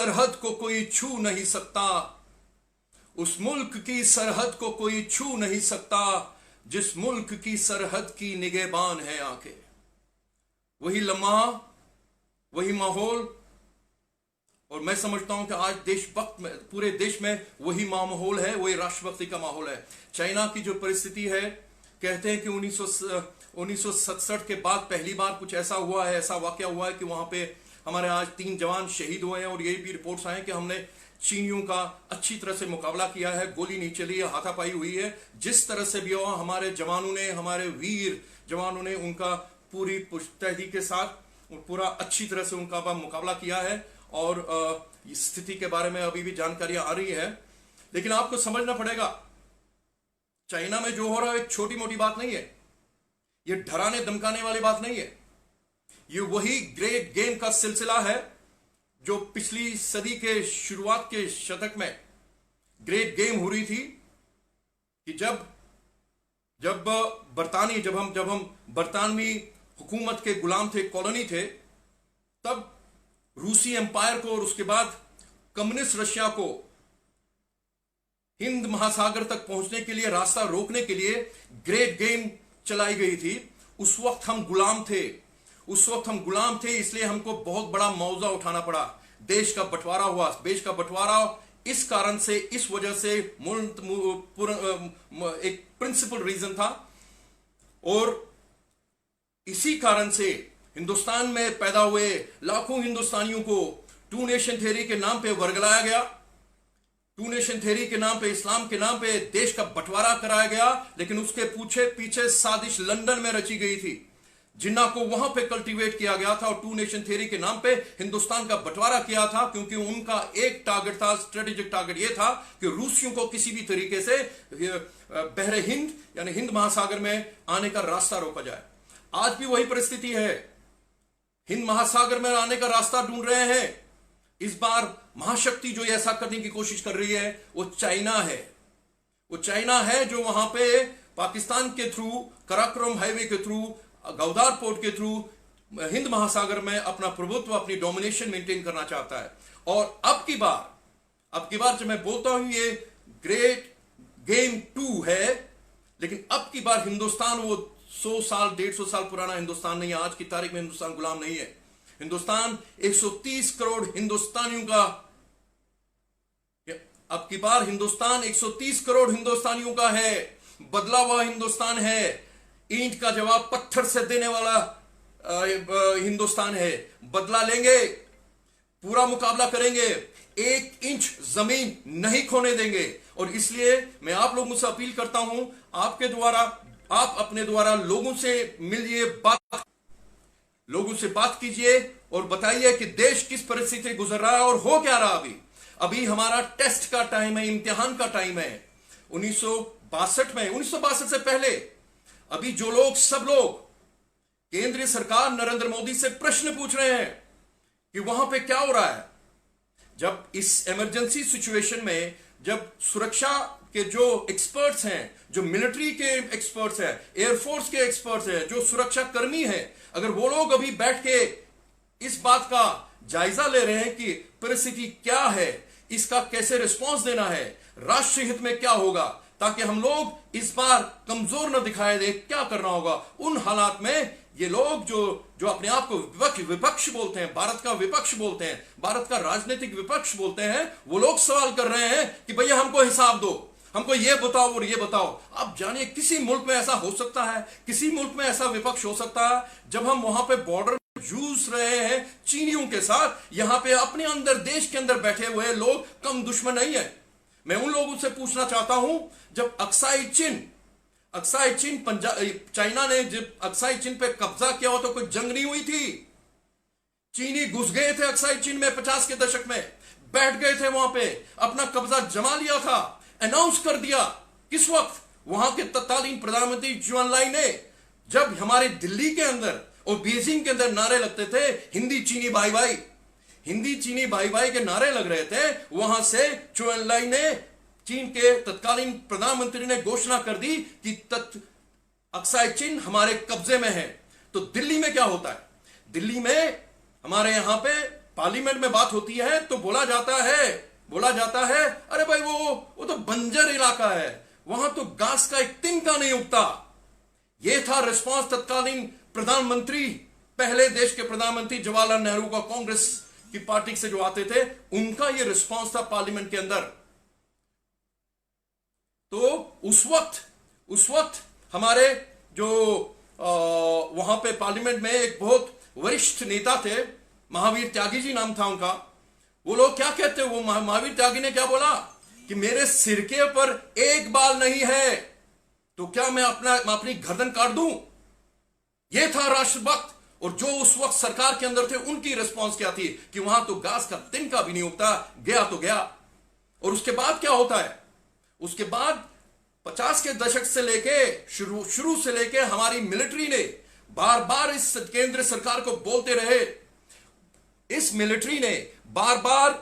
सरहद को कोई छू नहीं सकता, उस मुल्क की सरहद को कोई छू नहीं सकता जिस मुल्क की सरहद की निगहबान है आंखें। वही लम्हा, वही माहौल, और मैं समझता हूं कि आज देशभक्त में, पूरे देश में वही माहौल है, वही राष्ट्रभक्ति का माहौल है। चाइना की जो परिस्थिति है, कहते हैं कि 1967 के बाद पहली बार कुछ ऐसा हुआ है, ऐसा वाकया हुआ है कि वहां पे हमारे आज 3 जवान शहीद हुए हैं, और ये भी रिपोर्ट्स आए कि हमने चीनियों का अच्छी तरह से मुकाबला किया है, गोली नहीं चली है, हाथापाई हुई है। जिस तरह से भी हो, हमारे जवानों ने, हमारे वीर जवानों ने उनका पूरी पुश्तैदी के साथ पूरा अच्छी तरह से उनका मुकाबला किया है, और स्थिति के बारे में अभी भी जानकारियां आ रही है। लेकिन आपको समझना पड़ेगा, चाइना में जो हो रहा है एक छोटी मोटी बात नहीं है, ये डराने धमकाने वाली बात नहीं है। ये वही ग्रेट गेम का सिलसिला है जो पिछली सदी के शुरुआत के शतक में ग्रेट गेम हो रही थी, कि जब हम बरतानवी हुकूमत के गुलाम थे, कॉलोनी थे, तब रूसी एम्पायर को और उसके बाद कम्युनिस्ट रशिया को हिंद महासागर तक पहुंचने के लिए, रास्ता रोकने के लिए ग्रेट गेम चलाई गई थी। उस वक्त हम गुलाम थे, इसलिए हमको बहुत बड़ा मुआवजा उठाना पड़ा। देश का बंटवारा हुआ, देश का बंटवारा इस कारण से, इस वजह से एक प्रिंसिपल रीजन था, और इसी कारण से हिंदुस्तान में पैदा हुए लाखों हिंदुस्तानियों को टू नेशन थ्योरी के नाम पे वर्गलाया गया, टू नेशन थ्योरी के नाम पे, इस्लाम के नाम पे देश का बंटवारा कराया गया। लेकिन उसके पीछे साजिश लंदन में रची गई थी, जिन्ना को वहां पे कल्टीवेट किया गया था, और टू नेशन थ्योरी के नाम पे हिंदुस्तान का बंटवारा किया था, क्योंकि उनका एक टारगेट था, स्ट्रेटेजिक टारगेट यह था कि रूसियों को किसी भी तरीके से बहरे हिंद यानी हिंद महासागर में आने का रास्ता रोका जाए। आज भी वही परिस्थिति है, हिंद महासागर में आने का रास्ता ढूंढ रहे हैं। इस बार महाशक्ति जो ऐसा करने की कोशिश कर रही है वो चाइना है, जो वहां पे पाकिस्तान के थ्रू, कराकोरम हाईवे के थ्रू, गौदार पोर्ट के थ्रू हिंद महासागर में अपना प्रभुत्व, अपनी डोमिनेशन मेंटेन करना चाहता है। और अब की बार जब मैं बोलता हूं ये ग्रेट गेम 2 है, लेकिन अब की बार हिंदुस्तान वो 100 साल 150 साल पुराना हिंदुस्तान नहीं है। आज की तारीख में हिंदुस्तान गुलाम नहीं है। हिंदुस्तान 130 करोड़ हिंदुस्तानियों का, अब की बार हिंदुस्तान 130 करोड़ हिंदुस्तानियों का है, बदला हुआ हिंदुस्तान है, ईंट का जवाब पत्थर से देने वाला हिंदुस्तान है। बदला लेंगे, पूरा मुकाबला करेंगे, 1 इंच जमीन नहीं खोने देंगे। और इसलिए मैं आप लोगों से अपील करता हूं, आप अपने द्वारा लोगों से मिलिए, लोगों से बात कीजिए और बताइए कि देश किस परिस्थिति गुजर रहा है और हो क्या रहा। अभी हमारा टेस्ट का टाइम है, इम्तिहान का टाइम है। 1962 से पहले अभी सब लोग केंद्रीय सरकार नरेंद्र मोदी से प्रश्न पूछ रहे हैं कि वहां पे क्या हो रहा है। जब इस इमरजेंसी सिचुएशन में, जब सुरक्षा के जो एक्सपर्ट्स हैं, जो मिलिट्री के एक्सपर्ट्स हैं, एयरफोर्स के एक्सपर्ट्स हैं, जो सुरक्षा कर्मी हैं, अगर वो लोग अभी बैठ के इस बात का जायजा ले रहे हैं कि परिस्थिति क्या है, इसका कैसे रिस्पांस देना है, राष्ट्र हित में क्या होगा, ताकि हम लोग इस बार कमजोर न दिखाई दे, क्या करना होगा, उन हालात में ये लोग जो अपने आप को विपक्ष बोलते हैं, भारत का विपक्ष बोलते हैं, भारत का राजनीतिक विपक्ष बोलते हैं, वो लोग सवाल कर रहे हैं कि भैया हमको हिसाब दो, हमको ये बताओ और ये बताओ। आप जानिए किसी मुल्क में ऐसा हो सकता है, किसी मुल्क में ऐसा विपक्ष हो सकता है, जब हम वहां पे बॉर्डर जूझ रहे हैं चीनियों के साथ, यहां पे अपने अंदर, देश के अंदर बैठे हुए लोग कम दुश्मन नहीं है। मैं उन लोगों से पूछना चाहता हूं, जब अक्साई चीन चाइना ने जब अक्साई चीन पे कब्जा किया हो तो कोई जंग नहीं हुई थी। चीनी घुस गए थे अक्साई चीन में 50 के दशक में, बैठ गए थे वहां पे, अपना कब्जा जमा लिया था, अनाउंस कर दिया। किस वक्त? वहां के तत्कालीन प्रधानमंत्री जुआनलाई ने, जब हमारे दिल्ली के अंदर और बीजिंग के अंदर नारे लगते थे हिंदी चीनी भाई भाई, हिंदी चीनी भाई भाई के नारे लग रहे थे, वहां से जुआनलाई ने, चीन के तत्कालीन प्रधानमंत्री ने घोषणा कर दी कि अक्साई चीन हमारे कब्जे में है। तो दिल्ली में क्या होता है? दिल्ली में हमारे यहां पे पार्लियामेंट में बात होती है तो बोला जाता है अरे भाई वो तो बंजर इलाका है, वहां तो घास का एक तिनका नहीं उगता। यह था रिस्पांस तत्कालीन प्रधानमंत्री, पहले देश के प्रधानमंत्री जवाहरलाल नेहरू का, कांग्रेस की पार्टी से जो आते थे, उनका यह रिस्पांस था पार्लियामेंट के अंदर। तो उस वक्त हमारे जो वहां पे पार्लियामेंट में एक बहुत वरिष्ठ नेता थे, महावीर त्यागी जी नाम था उनका। वो लोग क्या कहते हैं, वो महावीर त्यागी ने क्या बोला कि मेरे सिर के ऊपर एक बाल नहीं है तो क्या मैं अपनी गर्दन काट दूं। यह था राष्ट्रभक्त। और जो उस वक्त सरकार के अंदर थे उनकी रिस्पांस क्या थी कि वहां तो घास का तिनका भी नहीं उगता, गया तो गया। और उसके बाद क्या होता है, उसके बाद 50 के दशक से लेके शुरू से लेके हमारी मिलिट्री ने बार बार इस केंद्र सरकार को बोलते रहे, इस मिलिट्री ने बार बार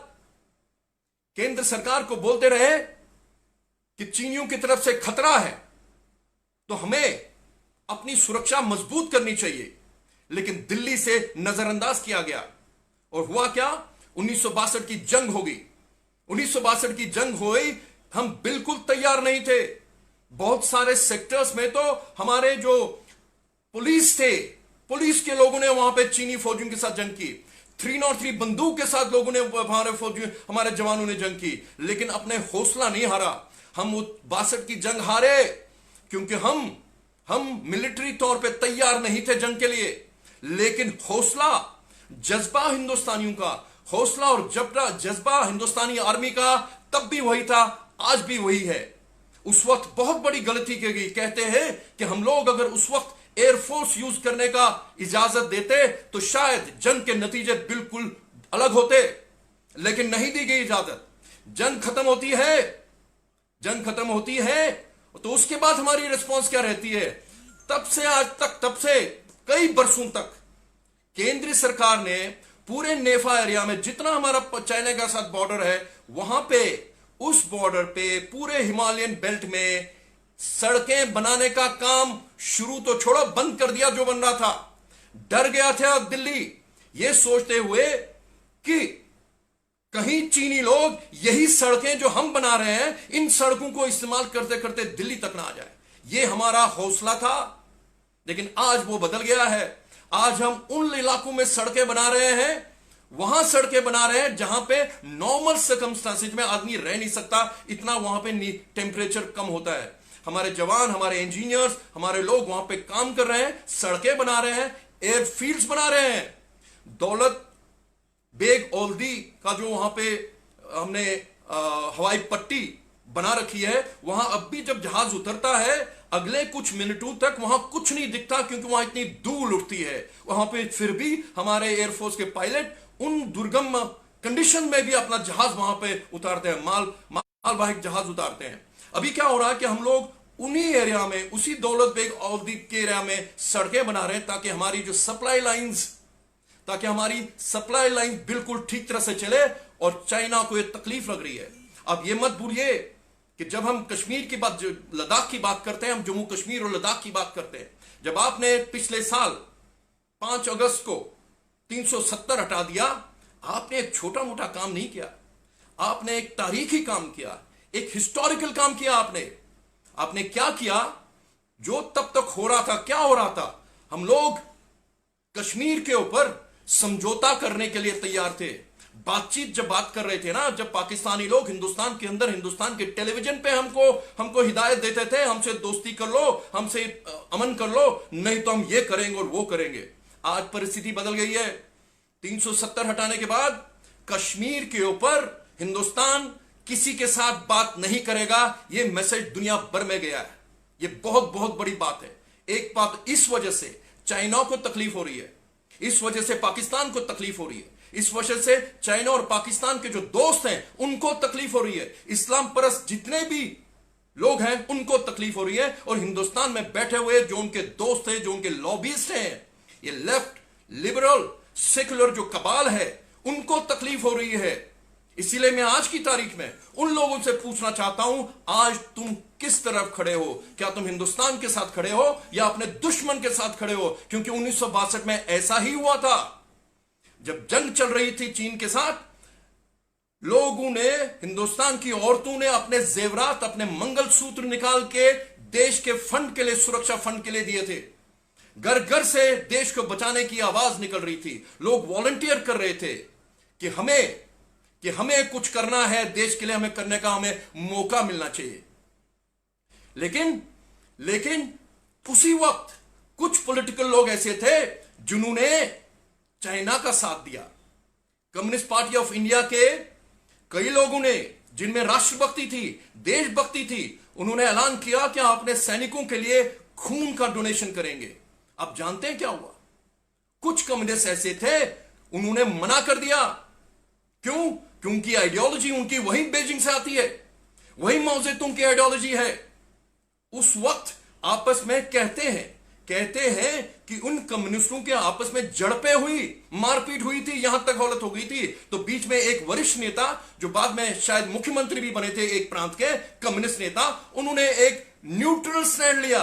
केंद्र सरकार को बोलते रहे कि चीनियों की तरफ से खतरा है तो हमें अपनी सुरक्षा मजबूत करनी चाहिए। लेकिन दिल्ली से नजरअंदाज किया गया और हुआ क्या, 1962 की जंग हो गई। 1962 की जंग हो गई, हम बिल्कुल तैयार नहीं थे। बहुत सारे सेक्टर्स में तो हमारे जो पुलिस थे, पुलिस के लोगों ने वहां पे चीनी फौजियों के साथ जंग की। 303 बंदूक के साथ लोगों ने, हमारे जवानों ने जंग की, लेकिन अपने हौसला नहीं हारा। हम 62 की जंग हारे क्योंकि हम मिलिट्री तौर पे तैयार नहीं थे जंग के लिए, लेकिन हौसला, जज्बा हिंदुस्तानियों का, हौसला और जज्बा हिंदुस्तानी आर्मी का तब भी वही था, आज भी वही है। उस वक्त बहुत बड़ी गलती की गई। कहते हैं कि हम लोग अगर उस वक्त एयरफोर्स यूज करने का इजाजत देते तो शायद जंग के नतीजे बिल्कुल अलग होते, लेकिन नहीं दी गई इजाजत। जंग खत्म होती है तो उसके बाद हमारी रिस्पांस क्या रहती है, तब से आज तक, तब से कई बरसों तक केंद्र सरकार ने पूरे नेफा एरिया में जितना हमारा चाइना के साथ बॉर्डर है, वहां पे, उस बॉर्डर पे, पूरे हिमालयन बेल्ट में सड़कें बनाने का काम शुरू तो छोड़ो, बंद कर दिया जो बन रहा था। डर गया था दिल्ली, ये सोचते हुए कि कहीं चीनी लोग यही सड़कें जो हम बना रहे हैं, इन सड़कों को इस्तेमाल करते करते दिल्ली तक ना आ जाए। ये हमारा हौसला था। लेकिन आज वो बदल गया है। आज हम उन इलाकों में सड़कें बना रहे हैं, वहां सड़कें बना रहे हैं जहां पे नॉर्मल सर्कमस्टांसेस में आदमी रह नहीं सकता, इतना वहां पे टेम्परेचर कम होता है। हमारे जवान, हमारे इंजीनियर्स, हमारे लोग वहां पे काम कर रहे हैं, सड़कें बना रहे हैं, एयरफील्ड्स बना रहे हैं। दौलत बेग ओल्दी का जो वहां पे हमने हवाई पट्टी बना रखी है, वहां अब भी जब जहाज उतरता है अगले कुछ मिनटों तक वहां कुछ नहीं दिखता, क्योंकि वहां इतनी धूल उठती है। वहां पे फिर भी हमारे एयरफोर्स के पायलट उन दुर्गम कंडीशन में भी अपना जहाज वहां पे उतारते हैं, मालवाहक जहाज उतारते हैं। अभी क्या हो रहा है कि हम लोग उन्हीं एरिया में, उसी दौलत बेग ओल्दी के एरिया में सड़कें बना रहे हैं ताकि हमारी जो सप्लाई लाइन बिल्कुल ठीक तरह से चले। और चाइना को यह तकलीफ लग रही है। अब यह मत भूलिए कि जब हम कश्मीर की बात, लद्दाख की बात करते हैं, हम जम्मू कश्मीर और लद्दाख की बात करते हैं, जब आपने पिछले साल 5 अगस्त को 370 हटा दिया, आपने एक छोटा मोटा काम नहीं किया, आपने एक तारीखी काम किया, एक हिस्टोरिकल काम किया। आपने क्या किया, जो तब तक हो रहा था, क्या हो रहा था, हम लोग कश्मीर के ऊपर समझौता करने के लिए तैयार थे। बातचीत जब बात कर रहे थे ना, जब पाकिस्तानी लोग हिंदुस्तान के अंदर, हिंदुस्तान के टेलीविजन पे हमको हिदायत देते थे, हमसे दोस्ती कर लो, हमसे अमन कर लो, नहीं तो हम ये करेंगे और वो करेंगे। आज परिस्थिति बदल गई है। 370 हटाने के बाद कश्मीर के ऊपर हिंदुस्तान किसी के साथ बात नहीं करेगा, यह मैसेज दुनिया भर में गया है। यह बहुत बहुत बड़ी बात है। एक बात, इस वजह से चाइना को तकलीफ हो रही है, इस वजह से पाकिस्तान को तकलीफ हो रही है, इस वजह से चाइना और पाकिस्तान के जो दोस्त हैं उनको तकलीफ हो रही है, इस्लाम परस्त जितने भी लोग हैं उनको तकलीफ हो रही है। और हिंदुस्तान में बैठे हुए जो उनके दोस्त हैं, जो उनके लॉबिस्ट हैं, ये लेफ्ट, लिबरल, सेकुलर जो कबाल है, उनको तकलीफ हो रही है। इसीलिए मैं आज की तारीख में उन लोगों से पूछना चाहता हूं, आज तुम किस तरफ खड़े हो? क्या तुम हिंदुस्तान के साथ खड़े हो या अपने दुश्मन के साथ खड़े हो? क्योंकि 1962 में ऐसा ही हुआ था। जब जंग चल रही थी चीन के साथ, लोगों ने, हिंदुस्तान की औरतों ने अपने जेवरात, अपने मंगलसूत्र निकाल के देश के फंड के लिए, सुरक्षा फंड के लिए दिए थे। घर घर से देश को बचाने की आवाज निकल रही थी। लोग वॉलंटियर कर रहे थे कि हमें कुछ करना है देश के लिए, हमें करने का हमें मौका मिलना चाहिए। लेकिन उसी वक्त कुछ पॉलिटिकल लोग ऐसे थे जिन्होंने चाइना का साथ दिया। कम्युनिस्ट पार्टी ऑफ इंडिया के कई लोगों ने, जिनमें राष्ट्रभक्ति थी, देशभक्ति थी, उन्होंने ऐलान किया कि आप अपने सैनिकों के लिए खून का डोनेशन करेंगे। आप जानते हैं क्या हुआ? कुछ कम्युनिस्ट ऐसे थे, उन्होंने मना कर दिया। क्यों? क्योंकि आइडियोलॉजी उनकी वही बीजिंग से आती है, वही माओ जेतुंग की आइडियोलॉजी है। उस वक्त आपस में कहते हैं कि उन कम्युनिस्टों के आपस में झड़पें हुई, मारपीट हुई थी, यहां तक हालत हो गई थी। तो बीच में एक वरिष्ठ नेता, जो बाद में शायद मुख्यमंत्री भी बने थे एक प्रांत के, कम्युनिस्ट नेता, उन्होंने एक न्यूट्रल स्टैंड लिया,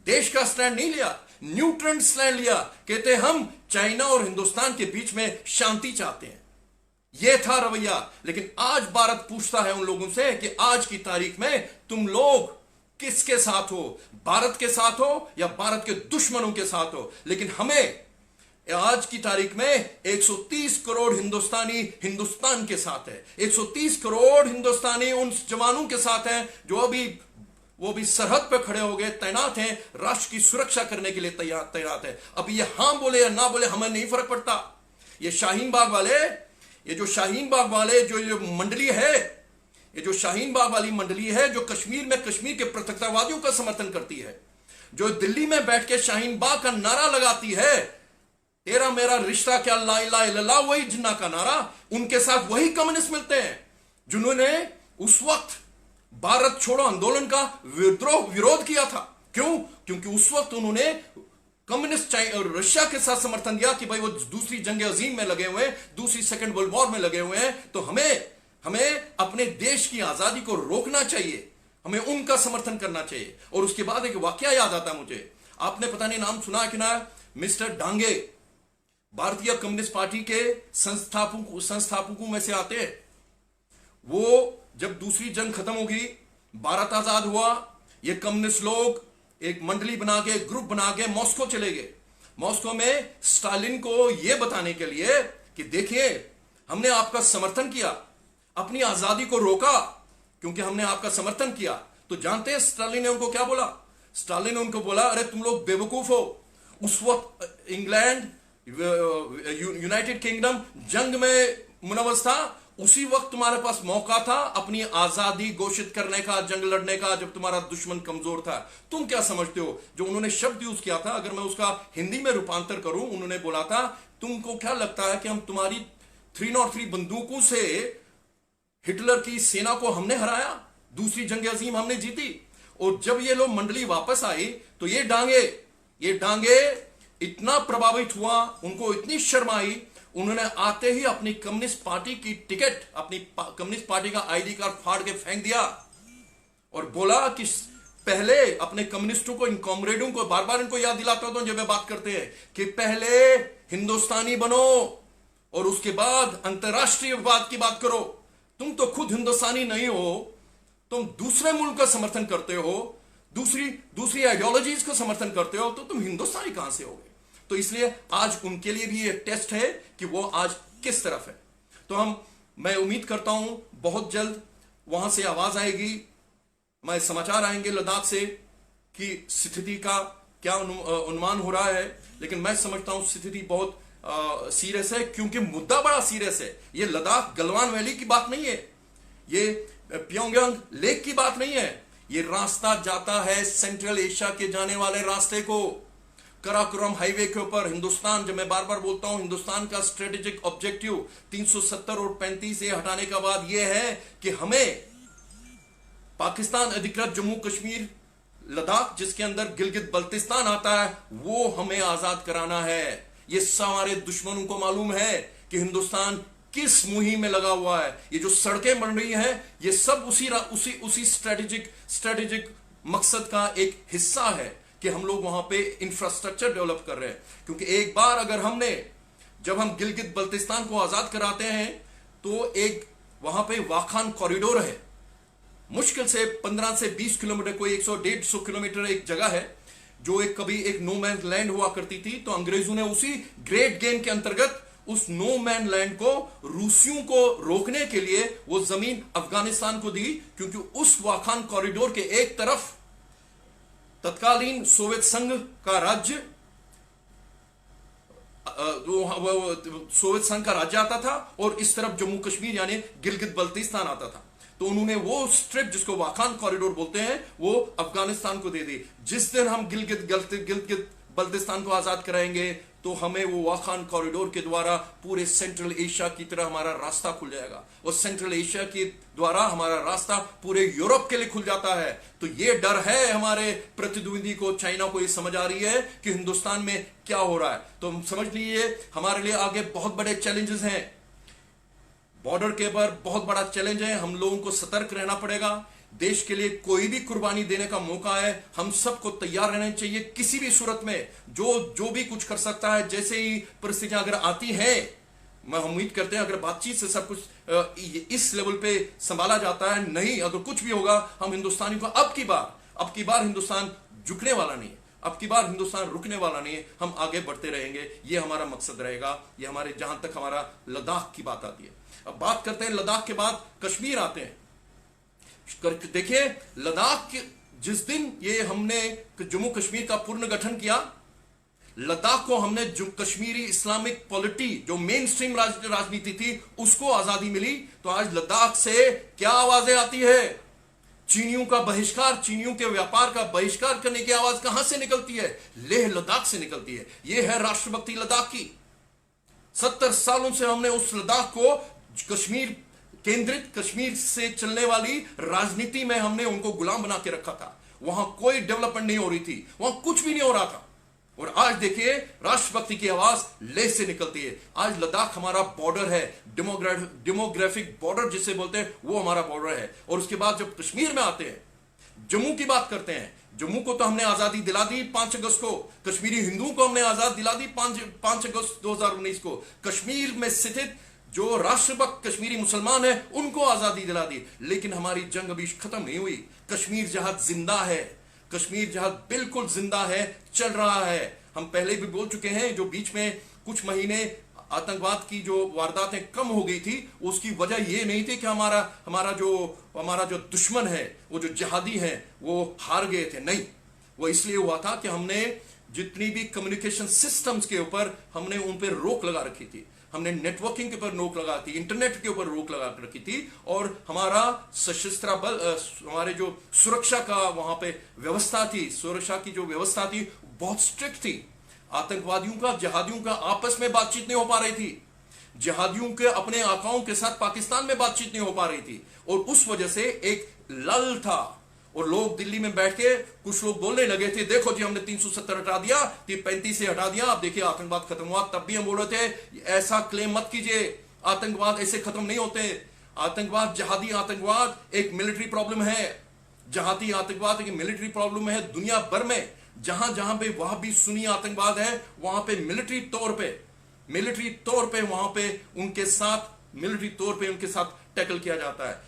देश का स्टैंड नहीं लिया, न्यूट्रल स्टैंड लिया। कहते हम चाइना और हिंदुस्तान के बीच में शांति चाहते हैं। यह था रवैया। लेकिन आज भारत पूछता है उन लोगों से कि आज की तारीख में तुम लोग किसके साथ हो? भारत के साथ हो या भारत के दुश्मनों के साथ हो? लेकिन हमें आज की तारीख में 130 करोड़ हिंदुस्तानी हिंदुस्तान के साथ है। 130 करोड़ हिंदुस्तानी उन जवानों के साथ हैं जो वो भी सरहद पर खड़े हो गए, तैनात हैं, राष्ट्र की सुरक्षा करने के लिए तैनात है। अब ये हां बोले या ना बोले हमें नहीं फर्क पड़ता। ये शाहीन बाग वाले जो मंडली है, ये जो शाहीन बाग वाली मंडली है, जो कश्मीर में कश्मीर के पृथकतावादियों का समर्थन करती है, जो दिल्ली में बैठ के शाहीन बाग का नारा लगाती है, तेरा मेरा रिश्ता क्या ला इलाहा इल्लल्लाह, वही जिन्ना का नारा, उनके साथ वही कम्युनिस्ट मिलते हैं जिन्होंने उस वक्त भारत छोड़ो आंदोलन का विरोध किया था। क्यों? क्योंकि उस वक्त उन्होंने कम्युनिस्ट और रशिया के साथ समर्थन दिया कि भाई वो दूसरी जंग अजीम में लगे हुए हैं, दूसरी सेकंड वर्ल्ड वॉर में लगे हुए हैं, तो हमें अपने देश की आजादी को रोकना चाहिए, हमें उनका समर्थन करना चाहिए। और उसके बाद एक वाकया याद आता मुझे, आपने पता नहीं नाम सुना कि ना, मिस्टर डांगे भारतीय कम्युनिस्ट पार्टी के संस्थापकों में से आते हैं। वो जब दूसरी जंग खत्म होगी, भारत आजाद हुआ, ये कम्युनिस्ट लोग एक मंडली बना के, ग्रुप बना के मॉस्को चले गए। मॉस्को में स्टालिन को यह बताने के लिए कि देखिए हमने आपका समर्थन किया, अपनी आजादी को रोका क्योंकि हमने आपका समर्थन किया। तो जानते हैं स्टालिन ने उनको क्या बोला? स्टालिन ने उनको बोला, अरे तुम लोग बेवकूफ हो। उस वक्त इंग्लैंड, यूनाइटेड किंगडम जंग में मुनव्वस था। उसी वक्त तुम्हारे पास मौका था अपनी आजादी घोषित करने का, जंग लड़ने का, जब तुम्हारा दुश्मन कमजोर था। तुम क्या समझते हो? जो उन्होंने शब्द यूज किया था, अगर मैं उसका हिंदी में रूपांतर करूं, उन्होंने बोला था, तुमको क्या लगता है कि हम तुम्हारी 303 बंदूकों से हिटलर की सेना को हमने हराया, दूसरी जंग अजीम हमने जीती? और जब ये लोग मंडली वापस आई तो ये डांगे इतना प्रभावित हुआ, उनको इतनी शर्म आई, उन्होंने आते ही अपनी कम्युनिस्ट पार्टी की टिकट, अपनी कम्युनिस्ट पार्टी का आईडी कार्ड फाड़ के फेंक दिया और बोला कि पहले अपने कम्युनिस्टों को, इन कॉमरेडों को, बार बार इनको याद दिलाता हूं जब वे बात करते हैं कि पहले हिंदुस्तानी बनो और उसके बाद अंतरराष्ट्रीय विवाद की बात करो। तुम तो खुद हिंदुस्तानी नहीं हो, तुम दूसरे मुल्क का समर्थन करते हो, दूसरी आइडियोलॉजीज का समर्थन करते हो, तो तुम हिंदुस्तानी कहां से होगे? तो इसलिए आज उनके लिए भी एक टेस्ट है कि वो आज किस तरफ है। तो मैं उम्मीद करता हूं बहुत जल्द वहां से आवाज आएगी, मैं समाचार आएंगे लद्दाख से कि स्थिति का क्या अनुमान हो रहा है। लेकिन मैं समझता हूं स्थिति बहुत सीरियस है, क्योंकि मुद्दा बड़ा सीरियस है। ये लद्दाख गलवान वैली की बात नहीं है, ये प्योंगयांग लेक की बात नहीं है, ये रास्ता जाता है सेंट्रल एशिया के जाने वाले रास्ते को, कराकोरम हाईवे के ऊपर। हिंदुस्तान, जब मैं बार बार बोलता हूं, हिंदुस्तान का स्ट्रेटेजिक ऑब्जेक्टिव 370 और 35 से हटाने का बाद यह है कि हमें पाकिस्तान अधिकृत जम्मू कश्मीर, लद्दाख, जिसके अंदर गिलगित बल्तिस्तान आता है, वो हमें आजाद कराना है। ये हमारे दुश्मनों को मालूम है कि हिंदुस्तान किस मुहिम में लगा हुआ है। ये जो सड़कें बन रही हैं, ये सब उसी स्ट्रेटेजिक मकसद का एक हिस्सा है कि हम लोग वहां पे इंफ्रास्ट्रक्चर डेवलप कर रहे हैं। क्योंकि एक बार अगर हमने जब हम गिलगित बल्तिस्तान को आजाद कराते हैं तो एक वहां पे वाखान कॉरिडोर है, मुश्किल से 15 से 20 किलोमीटर, कोई 100-150 किलोमीटर एक जगह है जो एक कभी एक नो मैन लैंड हुआ करती थी। तो अंग्रेजों ने उसी ग्रेट गेम के अंतर्गत उस नो मैन लैंड को रूसियों को रोकने के लिए वो जमीन अफगानिस्तान को दी, क्योंकि उस वाखान कॉरिडोर के एक तरफ तत्कालीन सोवियत संघ का राज्य सोवियत संघ का राज्य आता था और इस तरफ जम्मू कश्मीर यानी गिलगित बल्तिस्तान आता था। तो उन्होंने वो स्ट्रिप जिसको वाखान कॉरिडोर बोलते हैं वो अफगानिस्तान को दे दी। जिस दिन हम गिलगित बल्तिस्तान को आजाद कराएंगे तो हमें वो वाखान कॉरिडोर के द्वारा पूरे सेंट्रल एशिया की तरह हमारा रास्ता खुल जाएगा और सेंट्रल एशिया के द्वारा हमारा रास्ता पूरे यूरोप के लिए खुल जाता है। तो ये डर है हमारे प्रतिद्वंदी को, चाइना को ये समझ आ रही है कि हिंदुस्तान में क्या हो रहा है। तो समझ लीजिए हमारे लिए आगे बहुत बड़े चैलेंजेस हैं, बॉर्डर के ऊपर बहुत बड़ा चैलेंज है। हम लोगों को सतर्क रहना पड़ेगा। देश के लिए कोई भी कुर्बानी देने का मौका है, हम सबको तैयार रहना चाहिए किसी भी सूरत में। जो भी कुछ कर सकता है, जैसे ही परिस्थितियां अगर आती हैं, मैं उम्मीद करते हैं अगर बातचीत से सब कुछ इस लेवल पे संभाला जाता है, नहीं अगर कुछ भी होगा हम हिंदुस्तानी को अब की बार हिंदुस्तान झुकने वाला नहीं है, अब की बार हिंदुस्तान रुकने वाला नहीं है। हम आगे बढ़ते रहेंगे, ये हमारा मकसद रहेगा। ये हमारे जहां तक हमारा लद्दाख की बात आती है। अब बात करते हैं लद्दाख के बाद कश्मीर आते हैं। देखिए लद्दाख जिस दिन ये हमने जम्मू कश्मीर का पुनर्गठन किया, लद्दाख को हमने जो कश्मीरी इस्लामिक पॉलिटी जो मेन स्ट्रीम राजनीति थी उसको आजादी मिली। तो आज लद्दाख से क्या आवाजें आती है? चीनियों का बहिष्कार, चीनियों के व्यापार का बहिष्कार करने की आवाज कहां से निकलती है? लेह लद्दाख से निकलती है। यह है राष्ट्रभक्ति लद्दाख की। 70 सालों से हमने उस लद्दाख को कश्मीर केंद्रित, कश्मीर से चलने वाली राजनीति में हमने उनको गुलाम बना के रखा था। वहां कोई डेवलपमेंट नहीं हो रही थी, वहां कुछ भी नहीं हो रहा था। और आज देखिए राष्ट्रभक्ति की आवाज लेह से निकलती है। आज लद्दाख हमारा बॉर्डर है, डेमोग्राफिक बॉर्डर जिसे बोलते हैं वो हमारा बॉर्डर है। और उसके बाद जब कश्मीर में आते हैं, जम्मू की बात करते हैं, जम्मू को तो हमने आजादी दिला दी 5 अगस्त को, कश्मीरी हिंदुओं को हमने आजाद दिला दी 5 अगस्त 2019 को। कश्मीर में स्थित जो राष्ट्रभक्त कश्मीरी मुसलमान है उनको आजादी दिला दी, लेकिन हमारी जंग अभी खत्म नहीं हुई। कश्मीर जहाद जिंदा है, कश्मीर जहाद बिल्कुल जिंदा है, चल रहा है। हम पहले भी बोल चुके हैं, जो बीच में कुछ महीने आतंकवाद की जो वारदातें कम हो गई थी, उसकी वजह यह नहीं थी कि हमारा जो दुश्मन है, वो जो जिहादी है वो हार गए थे। नहीं, वो इसलिए हुआ था कि हमने जितनी भी कम्युनिकेशन सिस्टम्स के ऊपर हमने उन पर रोक लगा रखी थी, हमने नेटवर्किंग के ऊपर रोक लगा थी, इंटरनेट के ऊपर रोक लगा रखी थी। और हमारा सशस्त्र बल, हमारे जो सुरक्षा का वहां पे व्यवस्था थी, सुरक्षा की जो व्यवस्था थी बहुत स्ट्रिक्ट थी। आतंकवादियों का, जिहादियों का आपस में बातचीत नहीं हो पा रही थी, जिहादियों के अपने आकाओं के साथ पाकिस्तान में बातचीत नहीं हो पा रही थी। और उस वजह से एक लल था और लोग दिल्ली में बैठ के कुछ लोग बोलने लगे थे, देखो जी हमने 370 हटा दिया, 35 से हटा दिया, अब देखिए आतंकवाद खत्म हुआ। तब भी हम बोल रहे थे ऐसा क्लेम मत कीजिए, आतंकवाद ऐसे खत्म नहीं होते। आतंकवाद, जिहादी आतंकवाद एक मिलिट्री प्रॉब्लम है, जिहादी आतंकवाद एक मिलिट्री प्रॉब्लम है दुनिया भर में। जहां जहां पे वहां भी सुन्नी आतंकवाद है, वहां पे मिलिट्री तौर पे वहां पे उनके साथ टैकल किया जाता है।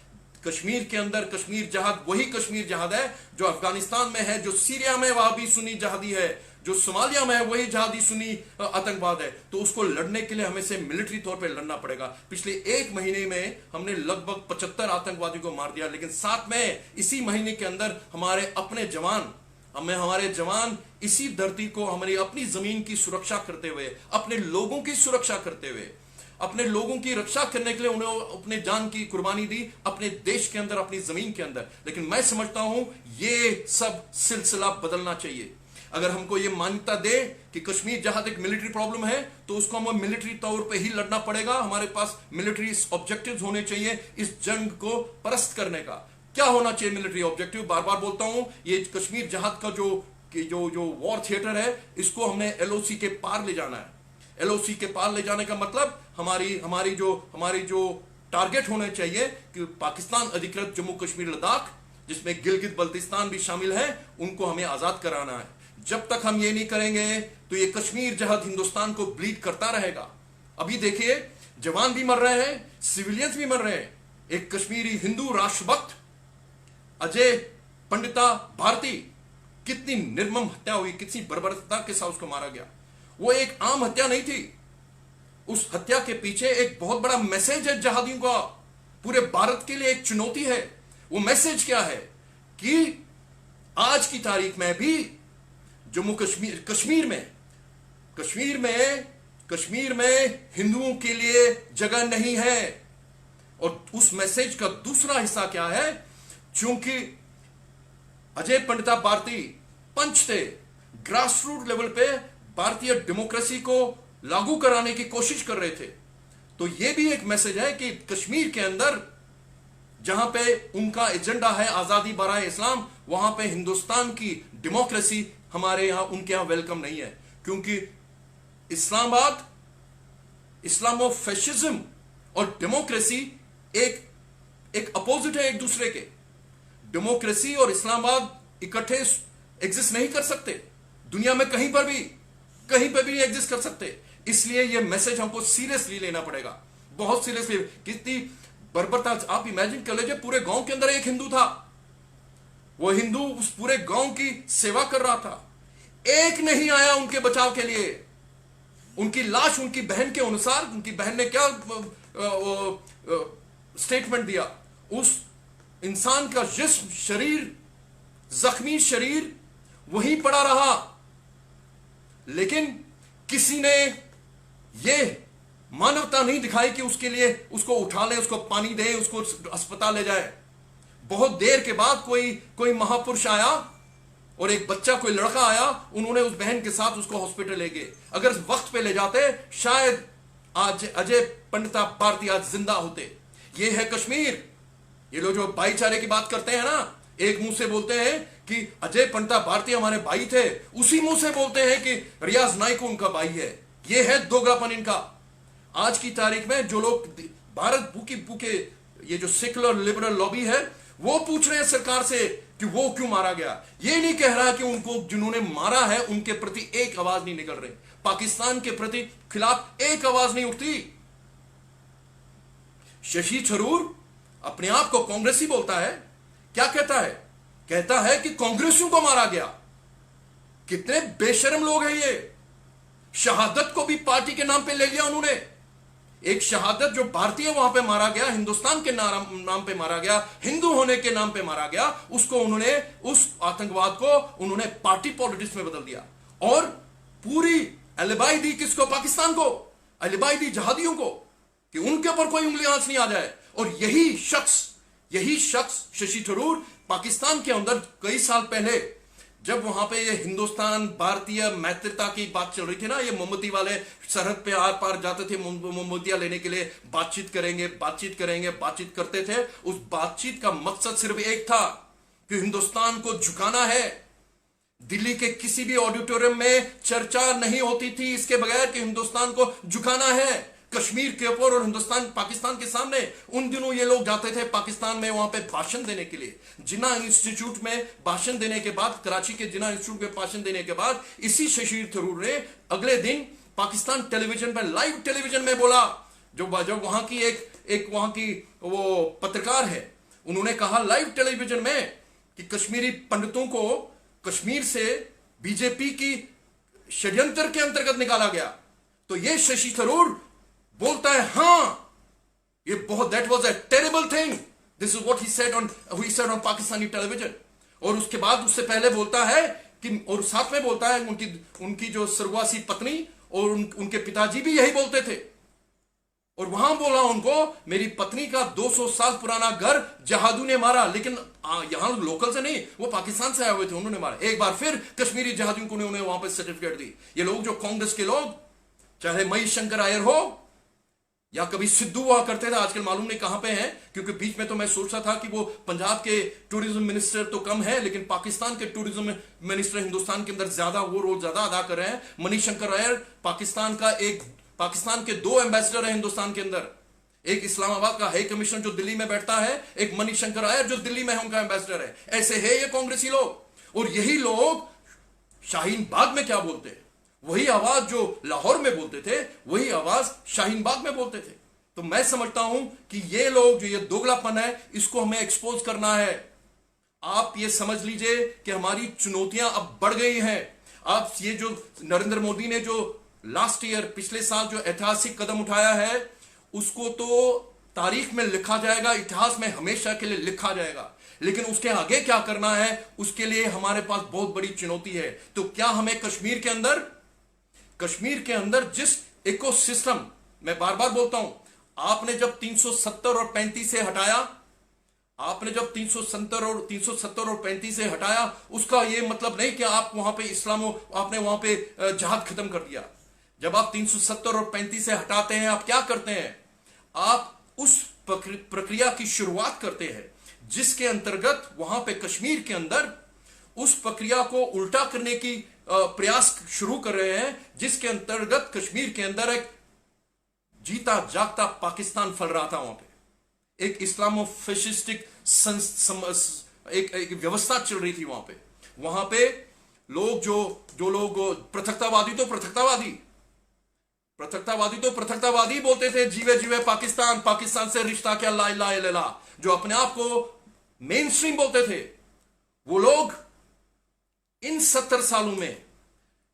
कश्मीर के अंदर कश्मीर जहाद वही कश्मीर जहाद है जो अफगानिस्तान में है, जो सीरिया में वहां भी सुन्नी जहादी है, जो सोमालिया में है वही जहादी सुन्नी आतंकवाद है। तो उसको लड़ने के लिए हमें से मिलिट्री तौर पे लड़ना पड़ेगा। पिछले 1 महीने में हमने लगभग 75 आतंकवादियों को मार दिया, लेकिन साथ में इसी महीने के अंदर हमारे जवान इसी धरती को, हमारी अपनी जमीन की सुरक्षा करते हुए, अपने लोगों की सुरक्षा करते हुए, अपने लोगों की रक्षा करने के लिए उन्होंने अपने जान की कुर्बानी दी, अपने देश के अंदर, अपनी जमीन के अंदर। लेकिन मैं समझता हूं ये सब सिलसिला बदलना चाहिए। अगर हमको ये मान्यता दे कि कश्मीर जहां तक मिलिट्री प्रॉब्लम है तो उसको हमें मिलिट्री तौर पे ही लड़ना पड़ेगा। हमारे पास मिलिट्री ऑब्जेक्टिव्स होने चाहिए इस जंग को परास्त करने का। क्या होना चाहिए मिलिट्री ऑब्जेक्टिव? बार बार बोलता हूं, ये कश्मीर जहाद का जो वॉर थिएटर है, इसको हमने एलओसी के पार ले जाना है। एलओसी के पार ले जाने का मतलब हमारी जो टारगेट होने चाहिए कि पाकिस्तान अधिकृत जम्मू कश्मीर लद्दाख, जिसमें गिलगित बल्तिस्तान भी शामिल है, उनको हमें आजाद कराना है। जब तक हम ये नहीं करेंगे तो ये कश्मीर जहाद हिंदुस्तान को ब्लीड करता रहेगा अभी देखिए, जवान भी मर रहे हैं, सिविलियंस भी मर रहे हैं। एक कश्मीरी हिंदू राष्ट्रभक्त अजय पंडिता भारती, कितनी निर्मम हत्या हुई, कितनी बर्बरता के साथ उसको मारा गया। वो एक आम हत्या नहीं थी, उस हत्या के पीछे एक बहुत बड़ा मैसेज है जिहादियों का, पूरे भारत के लिए एक चुनौती है। वो मैसेज क्या है कि आज की तारीख में भी जम्मू कश्मीर में हिंदुओं के लिए जगह नहीं है। और उस मैसेज का दूसरा हिस्सा क्या है, चूंकि अजय पंडिता भारती पंच थे, ग्रास रूट लेवल पे भारतीय डेमोक्रेसी को लागू कराने की कोशिश कर रहे थे, तो यह भी एक मैसेज है कि कश्मीर के अंदर जहां पे उनका एजेंडा है आजादी बराए इस्लाम, वहां पे हिंदुस्तान की डेमोक्रेसी हमारे यहां, उनके यहां वेलकम नहीं है। क्योंकि इस्लामोफैशिज्म और डेमोक्रेसी एक अपोजिट है एक दूसरे के। डेमोक्रेसी और इस्लामाबाद इकट्ठे एग्जिस्ट नहीं कर सकते, दुनिया में कहीं पर भी नहीं एग्जिस्ट कर सकते। इसलिए यह मैसेज हमको सीरियसली लेना पड़ेगा, बहुत सीरियसली। कितनी बर्बरता, आप इमेजिन कर लीजिए, पूरे गांव के अंदर एक हिंदू था, वो हिंदू उस पूरे गांव की सेवा कर रहा था, एक नहीं आया उनके बचाव के लिए। उनकी लाश, उनकी बहन के अनुसार, उनकी बहन ने क्या स्टेटमेंट दिया, उस इंसान का जिस्म, शरीर, जख्मी शरीर वहीं पड़ा रहा, लेकिन किसी ने यह मानवता नहीं दिखाई कि उसके लिए उसको उठा ले, उसको पानी दे, उसको अस्पताल ले जाए। बहुत देर के बाद कोई महापुरुष आया और एक बच्चा, कोई लड़का आया, उन्होंने उस बहन के साथ उसको हॉस्पिटल ले गए। अगर वक्त पे ले जाते, शायद आज अजय पंडिता भारती आज जिंदा होते। ये है कश्मीर। ये लोग जो भाईचारे की बात करते हैं ना, एक मुंह से बोलते हैं कि अजय पंडिता भारती हमारे भाई थे, उसी मुंह से बोलते हैं कि रियाज नाइक उनका भाई है। ये है दोगलापन इनका। आज की तारीख में जो लोग भारत भूखे ये जो सेकुलर लिबरल लॉबी है, वो पूछ रहे हैं सरकार से कि वो क्यों मारा गया। ये नहीं कह रहा कि उनको जिन्होंने मारा है उनके प्रति एक आवाज नहीं निकल रही, पाकिस्तान के प्रति खिलाफ एक आवाज नहीं उठती। शशि थरूर अपने आप को कांग्रेसी बोलता है, क्या कहता है? कहता है कि कांग्रेसियों को मारा गया। कितने बेशर्म लोग हैं ये। शहादत को भी पार्टी के नाम पे ले लिया उन्होंने। एक शहादत जो भारतीय वहां पे मारा गया, हिंदुस्तान के नाम पे मारा गया, हिंदू होने के नाम पे मारा गया, उसको उन्होंने, उस आतंकवाद को उन्होंने पार्टी पॉलिटिक्स में बदल दिया और पूरी एलिबाई दी किसको? पाकिस्तान को। एलिबाई दी जहादियों को कि उनके ऊपर कोई उंगली आंच नहीं आ जाए। और यही शख्स शशि थरूर पाकिस्तान के अंदर कई साल पहले जब वहां पे ये हिंदुस्तान भारतीय मैत्रिता की बात चल रही थी ना, ये मोमबत्ती वाले सरहद पे आर पार जाते थे मोमबत्तियां लेने के लिए, बातचीत करते थे। उस बातचीत का मकसद सिर्फ एक था कि हिंदुस्तान को झुकाना है। दिल्ली के किसी भी ऑडिटोरियम में चर्चा नहीं होती थी इसके बगैर कि हिंदुस्तान को झुकाना है कश्मीर के ऊपर और हिंदुस्तान पाकिस्तान के सामने। उन दिनों ये लोग जाते थे पाकिस्तान में वहां पे भाषण देने के लिए। जिन्ना इंस्टीट्यूट में भाषण देने के बाद, कराची के जिन्ना इंस्टीट्यूट में भाषण देने के बाद, इसी शशि थरूर ने अगले दिन पाकिस्तान टेलीविजन पर, लाइव टेलीविजन में बोला, जब वहां की वो पत्रकार है, उन्होंने कहा लाइव टेलीविजन में कि कश्मीरी पंडितों को कश्मीर से बीजेपी की षड्यंत्र के अंतर्गत निकाला गया। तो ये शशि थरूर बोलता है, हां ये बहुत, that was a terrible thing, this is what he said on Pakistani television. और उसके बाद, उससे पहले बोलता है कि, और साथ में बोलता है उनकी जो स्वर्गवासी पत्नी और उनके पिताजी भी यही बोलते थे। और वहां बोला उनको, मेरी पत्नी का 200 साल पुराना घर जहादू ने मारा, लेकिन यहां लोकल से नहीं, वो पाकिस्तान से आए हुए थे, उन्होंने मारा। एक बार फिर कश्मीरी जहादियों को उन्होंने वहां पर सर्टिफिकेट दी। ये लोग जो कांग्रेस के लोग, चाहे मणिशंकर अय्यर हो या कभी सिद्धू हुआ करते थे, आजकल मालूम नहीं कहां पे हैं, क्योंकि बीच में तो मैं सोच रहा था कि वो पंजाब के टूरिज्म मिनिस्टर तो कम है, लेकिन पाकिस्तान के टूरिज्म मिनिस्टर हिंदुस्तान के अंदर ज्यादा, वो रोल ज्यादा अदा कर रहे हैं। मणिशंकर अय्यर पाकिस्तान के 2 एम्बेसडर हैं हिंदुस्तान के अंदर। एक इस्लामाबाद का हाई कमिश्नर जो दिल्ली में बैठता है, एक मणिशंकर अय्यर जो दिल्ली में उनका एम्बेसडर है। ऐसे है ये कांग्रेसी लोग। और यही लोग शाहीन बाग में क्या बोलते हैं? वही आवाज जो लाहौर में बोलते थे, वही आवाज शाहीन बाग में बोलते थे। तो मैं समझता हूं कि ये लोग जो ये दोगलापन है, इसको हमें एक्सपोज करना है। आप ये समझ लीजिए कि हमारी चुनौतियां अब बढ़ गई हैं। आप ये जो नरेंद्र मोदी ने जो लास्ट ईयर, पिछले साल जो ऐतिहासिक कदम उठाया है, उसको तो तारीख में लिखा जाएगा, इतिहास में हमेशा के लिए लिखा जाएगा। लेकिन उसके आगे क्या करना है, उसके लिए हमारे पास बहुत बड़ी चुनौती है। तो क्या हमें कश्मीर के अंदर जिस इकोसिस्टम, मैं बार बार बोलता हूं, आपने जब 370 और 35 से हटाया, आपने जब 370 और 35 से हटाया, उसका यह मतलब नहीं कि आप वहां पे आपने वहां पे जहाद खत्म कर दिया। जब आप 370 और 35 से हटाते हैं, आप क्या करते हैं? आप उस प्रक्रिया की शुरुआत करते हैं जिसके अंतर्गत वहां पे कश्मीर के अंदर उस प्रक्रिया को उल्टा करने की प्रयास शुरू कर रहे हैं, जिसके अंतर्गत कश्मीर के अंदर एक जीता जागता पाकिस्तान फैल रहा था। वहां पे एक इस्लामो फैशिस्टिक एक व्यवस्था चल रही थी। वहां पे लोग जो लोग पृथकतावादी तो पृथकतावादी बोलते थे, जीवे जीवे पाकिस्तान से रिश्ता क्या, ला इलाहा इल्लल्लाह, जो अपने आप को मेन स्ट्रीम बोलते थे, वो लोग इन 70 सालों में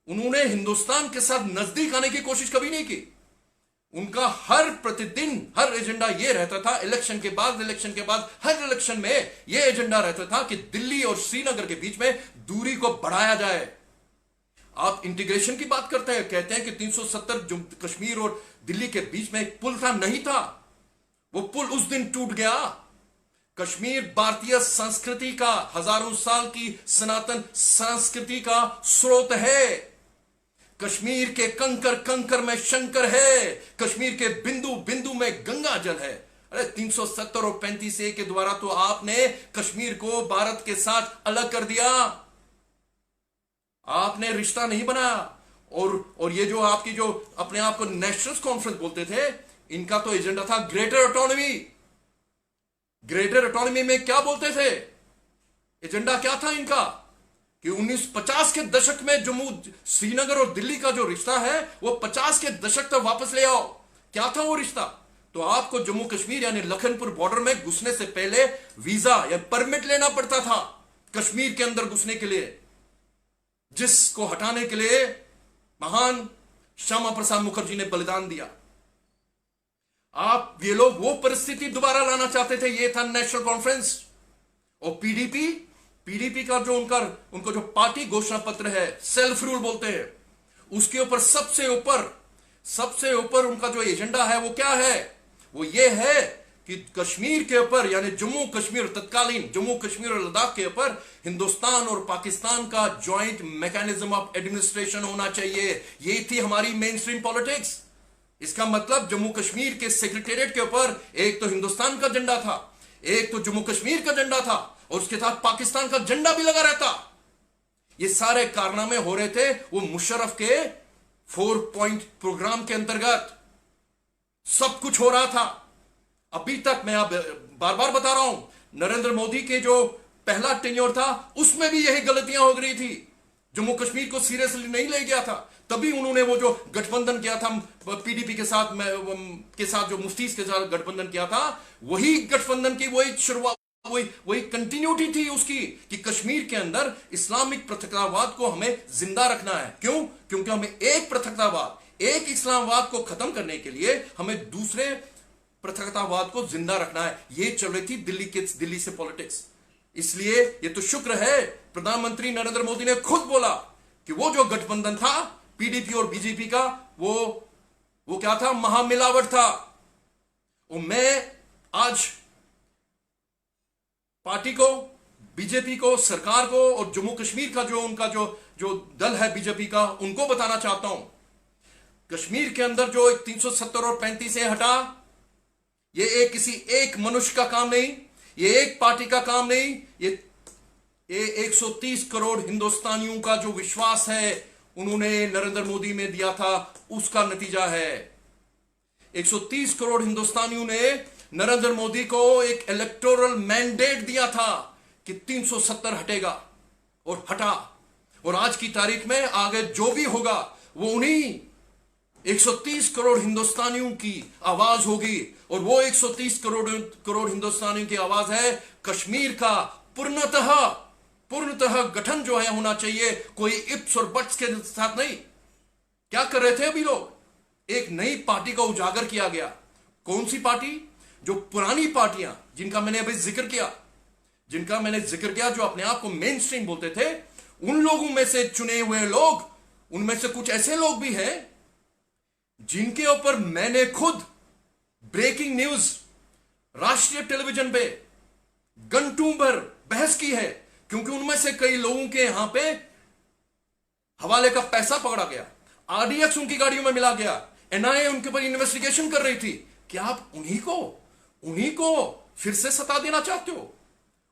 उन्होंने हिंदुस्तान के साथ नजदीक आने की कोशिश कभी नहीं की। उनका हर प्रतिदिन हर एजेंडा ये रहता था, इलेक्शन के बाद हर इलेक्शन में ये एजेंडा रहता था कि दिल्ली और श्रीनगर के बीच में दूरी को बढ़ाया जाए। आप इंटीग्रेशन की बात करते हैं, कहते हैं कि 370 जो कश्मीर और दिल्ली के बीच में एक पुल था, नहीं था। वो पुल उस दिन टूट गया। कश्मीर भारतीय संस्कृति का, हजारों साल की सनातन संस्कृति का स्रोत है। कश्मीर के कंकर में शंकर है। कश्मीर के बिंदु बिंदु में गंगा जल है। अरे 370 और 35A के द्वारा तो आपने कश्मीर को भारत के साथ अलग कर दिया, आपने रिश्ता नहीं बनाया। और ये जो आपकी जो अपने आप को नेशनल कॉन्फ्रेंस बोलते थे, इनका तो एजेंडा था ग्रेटर ऑटोनॉमी। ग्रेटर ऑटोनॉमी में क्या बोलते थे? एजेंडा क्या था इनका कि 1950 के दशक में जम्मू, श्रीनगर और दिल्ली का जो रिश्ता है वो 50 के दशक तक वापस ले आओ। क्या था वो रिश्ता? तो आपको जम्मू कश्मीर यानी लखनपुर बॉर्डर में घुसने से पहले वीजा या परमिट लेना पड़ता था कश्मीर के अंदर घुसने के लिए, जिसको हटाने के लिए महान श्यामा प्रसाद मुखर्जी ने बलिदान दिया। ये लोग वो परिस्थिति दोबारा लाना चाहते थे। ये था नेशनल कॉन्फ्रेंस। और पीडीपी का जो उनको जो पार्टी घोषणा पत्र है, सेल्फ रूल बोलते हैं, उसके ऊपर सबसे ऊपर उनका जो एजेंडा है वो क्या है? वो ये है कि कश्मीर के ऊपर यानी जम्मू कश्मीर, तत्कालीन जम्मू कश्मीर और लद्दाख के ऊपर हिंदुस्तान और पाकिस्तान का ज्वाइंट मैकेनिज्म ऑफ एडमिनिस्ट्रेशन होना चाहिए। ये थी हमारी मेन स्ट्रीम पॉलिटिक्स। इसका मतलब जम्मू कश्मीर के सेक्रेटेरिएट के ऊपर एक तो हिंदुस्तान का झंडा था, एक तो जम्मू कश्मीर का झंडा था, और उसके साथ पाकिस्तान का झंडा भी लगा रहता। ये सारे कारनामे हो रहे थे वो मुशर्रफ के 4 पॉइंट प्रोग्राम के अंतर्गत। सब कुछ हो रहा था। अभी तक मैं बार बार बता रहा हूं, नरेंद्र मोदी के जो पहला टेन्योर था उसमें भी यही गलतियां हो रही थी। जम्मू कश्मीर को सीरियसली नहीं ले गया था, तभी उन्होंने वो जो गठबंधन किया था पीडीपी के साथ जो मुफ्तीज के साथ गठबंधन किया था, वही गठबंधन की वही शुरुआत, वही कंटिन्यूटी थी उसकी कि कश्मीर के अंदर इस्लामिक पृथकतावाद को हमें जिंदा रखना है। क्यों? क्योंकि हमें एक पृथकतावाद, एक इस्लामवाद को खत्म करने के लिए हमें दूसरे पृथकतावाद को जिंदा रखना है। ये चल रही थी दिल्ली से पॉलिटिक्स। इसलिए ये तो शुक्र है प्रधानमंत्री नरेंद्र मोदी ने खुद बोला कि वो जो गठबंधन था पीडीपी और बीजेपी का, वो क्या था? महामिलावट था। और मैं आज पार्टी को, बीजेपी को, सरकार को और जम्मू कश्मीर का उनका जो दल है बीजेपी का, उनको बताना चाहता हूं, कश्मीर के अंदर जो 370 और 35 से हटा, ये किसी एक मनुष्य का काम नहीं, ये एक पार्टी का काम नहीं, ये 130 करोड़ हिंदुस्तानियों का जो विश्वास है उन्होंने नरेंद्र मोदी में दिया था, उसका नतीजा है। 130 करोड़ हिंदुस्तानियों ने नरेंद्र मोदी को एक इलेक्टोरल मैंडेट दिया था कि 370 हटेगा, और हटा। और आज की तारीख में आगे जो भी होगा वो उन्हीं 130 करोड़ हिंदुस्तानियों की आवाज होगी, और वो 130 करोड़ हिंदुस्तानियों की आवाज है कश्मीर का पूर्णतः गठन जो है होना चाहिए, कोई इफ्स और बट्स के साथ नहीं। क्या कर रहे थे अभी लोग? एक नई पार्टी का उजागर किया गया। कौन सी पार्टी? जो पुरानी पार्टियां जिनका मैंने अभी जिक्र किया, जो अपने आप को मेन स्ट्रीम बोलते थे, उन लोगों में से चुने हुए लोग, उनमें से कुछ ऐसे लोग भी हैं जिनके ऊपर मैंने खुद ब्रेकिंग न्यूज राष्ट्रीय टेलीविजन पे घंटों भर बहस की है, क्योंकि उनमें से कई लोगों के यहां पे हवाले का पैसा पकड़ा गया, आरडीएक्स उनकी गाड़ियों में मिला गया, एनआईए उनके ऊपर इन्वेस्टिगेशन कर रही थी। क्या आप उन्हीं को फिर से सता देना चाहते हो?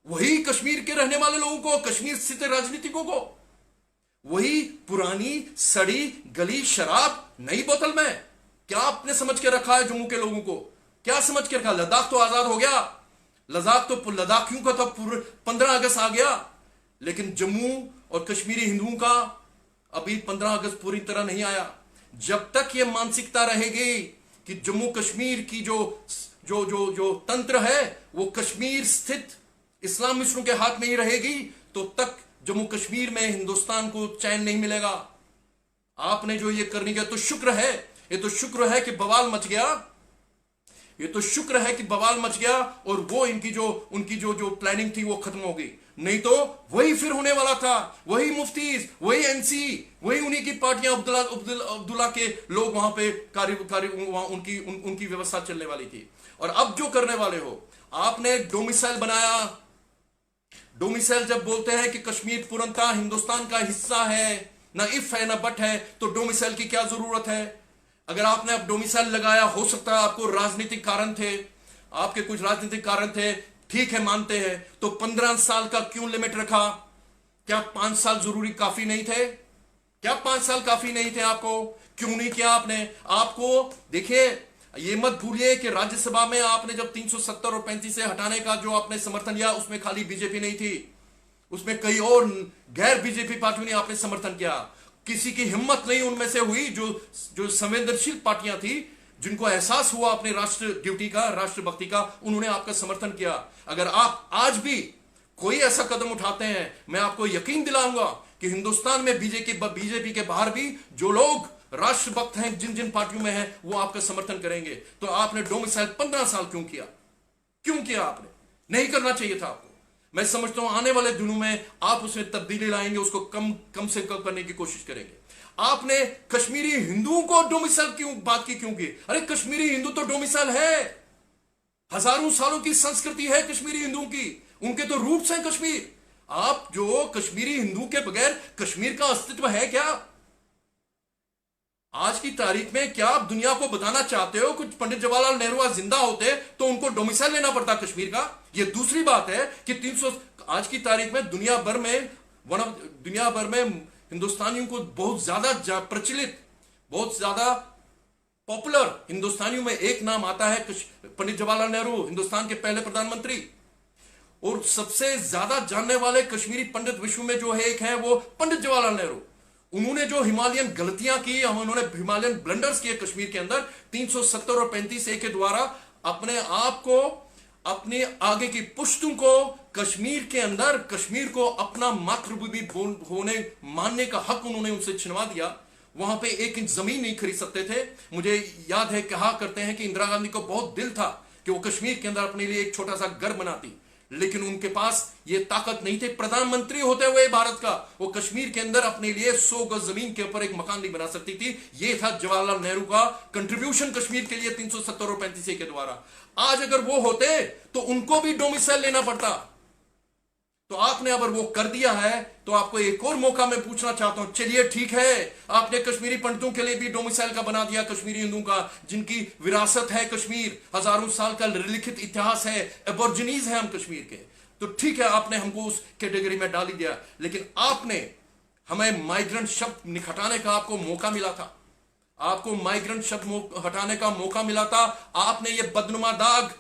वही कश्मीर के रहने वाले लोगों को, कश्मीर स्थित राजनीतिकों को, वही पुरानी सड़ी गली शराब नई बोतल में? क्या आपने समझ के रखा है जम्मू के लोगों को? क्या समझ के रखा? लद्दाख तो आजाद हो गया, लद्दाखियों का तो 15 अगस्त आ गया, लेकिन जम्मू और कश्मीरी हिंदुओं का अभी 15 अगस्त पूरी तरह नहीं आया। जब तक यह मानसिकता रहेगी कि जम्मू कश्मीर की जो तंत्र है वो कश्मीर स्थित इस्लामिस्टों के हाथ में ही रहेगी, तो तक जम्मू कश्मीर में हिंदुस्तान को चैन नहीं मिलेगा। आपने जो ये करने का तो शुक्र है, ये तो शुक्र है कि बवाल मच गया, और वो उनकी जो प्लानिंग थी वो खत्म हो गई। नहीं तो वही फिर होने वाला था, वही मुफ्तीज, वही एनसी, वही उन्हीं की पार्टियां, अब्दुल्ला के लोग वहां पे उनकी व्यवस्था चलने वाली थी। और अब जो करने वाले हो, आपने डोमिसाइल बनाया। डोमिसाइल जब बोलते हैं कि कश्मीर पूर्णतः हिंदुस्तान का हिस्सा है, ना इफ है ना बट है, तो डोमिसाइल की क्या जरूरत है? अगर आपने अब डोमिसाइल लगाया, हो सकता है आपको राजनीतिक कारण थे, आपके कुछ राजनीतिक कारण थे, ठीक है, मानते हैं, तो 15 साल का क्यों लिमिट रखा? क्या 5 साल जरूरी काफी नहीं थे? क्या 5 साल काफी नहीं थे आपको? क्यों नहीं किया आपने? आपको देखिए, ये मत भूलिए कि राज्यसभा में आपने जब 370 और 35 से हटाने का जो आपने समर्थन किया, उसमें खाली बीजेपी नहीं थी, उसमें कई और गैर बीजेपी पार्टियों ने आपने समर्थन किया। किसी की हिम्मत नहीं उनमें से हुई, जो संवेदनशील पार्टियां थी, जिनको एहसास हुआ अपने राष्ट्र ड्यूटी का, राष्ट्रभक्ति का, उन्होंने आपका समर्थन किया। अगर आप आज भी कोई ऐसा कदम उठाते हैं, मैं आपको यकीन दिलाऊंगा कि हिंदुस्तान में बीजेपी के बाहर भी जो लोग राष्ट्रभक्त हैं, जिन पार्टियों में हैं, वो आपका समर्थन करेंगे। तो आपने डोमिसाइल 15 साल क्यों किया? आपने नहीं करना चाहिए था आपको। मैं समझता हूं आने वाले दिनों में आप उसमें तब्दीली लाएंगे, उसको कम से कम करने की कोशिश करेंगे। आपने कश्मीरी हिंदुओं को डोमिसाइल बात क्यों की? अरे कश्मीरी हिंदू तो डोमिसाइल है, हजारों सालों की संस्कृति है कश्मीरी हिंदुओं की, उनके तो रूट्स हैं कश्मीर। आप जो कश्मीरी हिंदू के बगैर कश्मीर का अस्तित्व है क्या? आज की तारीख में क्या आप दुनिया को बताना चाहते हो कुछ पंडित जवाहरलाल नेहरू जिंदा होते तो उनको डोमिसाइल लेना पड़ता कश्मीर का? यह दूसरी बात है कि 300 आज की तारीख में दुनिया भर में हिंदुस्तानियों को बहुत ज्यादा प्रचलित, बहुत ज्यादा पॉपुलर हिंदुस्तानियों में एक नाम आता है पंडित जवाहरलाल नेहरू, हिंदुस्तान के पहले प्रधानमंत्री। और सबसे ज्यादा जानने वाले कश्मीरी पंडित विश्व में जो है एक है, वो पंडित जवाहरलाल नेहरू। उन्होंने जो हिमालयन गलतियां की, उन्होंने हिमालयन ब्लंडर्स किए कश्मीर के अंदर 370 और 35 ए के द्वारा, अपने आप को, अपने आगे की पुश्तों को कश्मीर के अंदर, कश्मीर को अपना मातृभूमि होने मानने का हक उन्होंने उनसे छिनवा दिया। वहां पे 1 इंच जमीन नहीं खरीद सकते थे। मुझे याद है, कहा करते हैं कि इंदिरा गांधी को बहुत दिल था कि वो कश्मीर के अंदर अपने लिए एक छोटा सा घर बनाती, लेकिन उनके पास ये ताकत नहीं थी। प्रधानमंत्री होते हुए भारत का, वो कश्मीर के अंदर अपने लिए 100 गज जमीन के ऊपर एक मकान नहीं बना सकती थी। ये था जवाहरलाल नेहरू का कंट्रीब्यूशन कश्मीर के लिए 370 और 35 के द्वारा। आज अगर वो होते तो उनको भी डोमिसाइल लेना पड़ता। तो आपने अगर वो कर दिया है, तो आपको एक और मौका मैं पूछना चाहता हूं। चलिए ठीक है, आपने कश्मीरी पंडितों के लिए भी डोमिसाइल का बना दिया, कश्मीरी हिंदुओं का, जिनकी विरासत है कश्मीर, हजारों साल का लिखित इतिहास है, एबोर्जिनीज है हम कश्मीर के। तो ठीक है, आपने हमको उस कैटेगरी में डाल ही दिया, लेकिन आपने हमें माइग्रेंट शब्द निखटाने का आपको मौका मिला था, आपको माइग्रेंट शब्द हटाने का मौका मिला था। आपने ये बदनुमा दाग